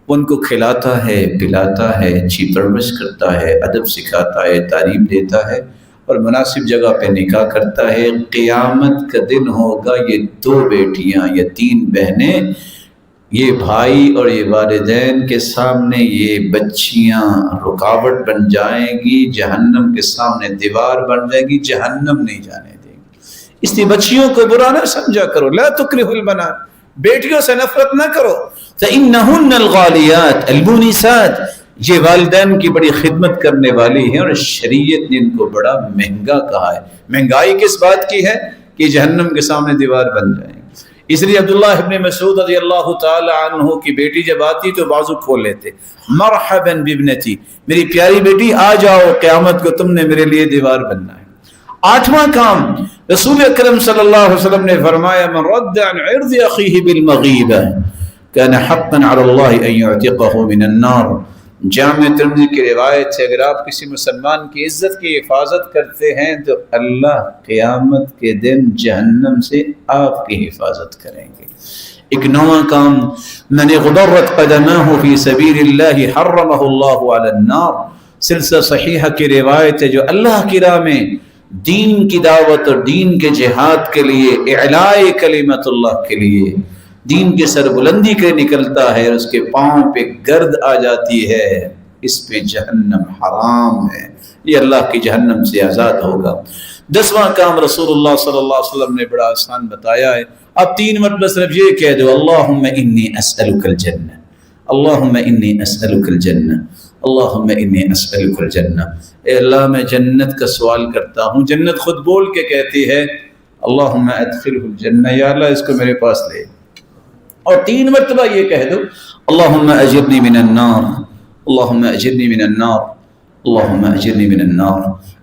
ان کو کھلاتا ہے، پلاتا ہے، اچھی پرورش کرتا ہے، ادب سکھاتا ہے، تعلیم دیتا ہے، اور مناسب جگہ پہ نکاح کرتا ہے، قیامت کا دن ہوگا یہ 2 بیٹیاں یا 3 بہنیں، یہ بھائی اور یہ والدین کے سامنے یہ بچیاں رکاوٹ بن جائیں گی، جہنم کے سامنے دیوار بن جائیں گی، جہنم نہیں جانے دیں گی۔ اس لیے بچیوں کو برا نہ سمجھا کرو، لا تکرہوا البنات، بیٹیوں سے نفرت نہ کرو، فإنہن الغالیات المونسات، یہ والدین کی بڑی خدمت کرنے والی ہیں، اور شریعت نے ان کو بڑا مہنگا کہا ہے۔ مہنگائی کس بات کی ہے؟ کہ جہنم کے سامنے دیوار بن جائیں گے۔ اس لیے عبداللہ ابن مسعود رضی اللہ تعالی عنہ کی بیٹی جب آتی تو بازو کھول لیتے، مرحبا بابنتی، میری پیاری بیٹی آ جاؤ، قیامت کو تم نے میرے لیے دیوار بننا ہے۔ 8واں کام، رسول اکرم صلی اللہ علیہ وسلم نے فرمایا، من رد عن عرض اخیہ بالمغیبہ كان حقا على الله ان يعتقه من النار۔ جامع ترمذی کی روایت ہے اگر آپ کسی مسلمان کی عزت کی حفاظت کرتے ہیں تو اللہ قیامت کے دن جہنم سے آپ کی حفاظت کریں گے۔ ایک نواں کام، من غضرت قدمہ فی سبیل اللہ حرمہ اللہ علی النار، سلسلہ صحیحہ کی روایت ہے جو اللہ کی راہ میں دین کی دعوت اور دین کے جہاد کے لیے، اعلاء کلمت اللہ کے لیے، دین کی سربلندی کے نکلتا ہے اور اس کے پاؤں پہ گرد آ جاتی ہے، اس پہ جہنم حرام ہے، یہ اللہ کی جہنم سے آزاد ہوگا۔ 10واں کام رسول اللہ صلی اللہ علیہ وسلم نے بڑا آسان بتایا ہے، اب 3 مرتبہ صرف یہ کہہ دو، اللہم انی اسألک الجنہ، اللہم انی اسألک الجنہ، اللہم انی اسألک الجنہ، اے اللہ میں جنت کا سوال کرتا ہوں۔ جنت خود بول کے کہتی ہے اللہم ادخلہ الجنہ، یا اللہ اس کو میرے پاس لے۔ اور 3 مرتبہ یہ کہہ دو اللہم اجرنی من النار، اللہم اجرنی من النار، اللہم اجرنی من النار،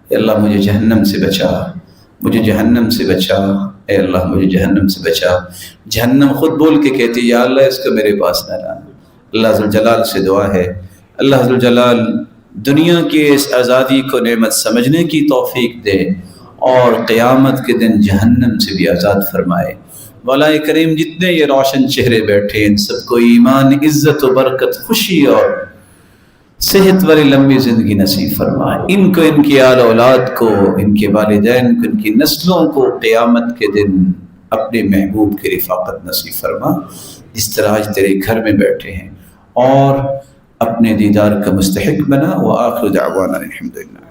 اے اللہ مجھے جہنم سے بچا، مجھے جہنم سے بچا، اے اللہ مجھے جہنم سے بچا۔ جہنم خود بول کے کہتی یا اللہ اس کو میرے پاس نہ لانا۔ اللہ ذوالجلال سے دعا ہے اللہ ذوالجلال دنیا کی اس آزادی کو نعمت سمجھنے کی توفیق دے اور قیامت کے دن جہنم سے بھی آزاد فرمائے۔ مولا کریم جتنے یہ روشن چہرے بیٹھے ان سب کو ایمان، عزت و برکت، خوشی اور صحت والی لمبی زندگی نصیب فرمائے، ان کو، ان کی آل اولاد کو، ان کے والدین کو، ان کی نسلوں کو قیامت کے دن اپنے محبوب کی رفاقت نصیب فرما، جس طرح آج تیرے گھر میں بیٹھے ہیں، اور اپنے دیدار کا مستحق بنا۔ وآخر دعوانا الحمدللہ۔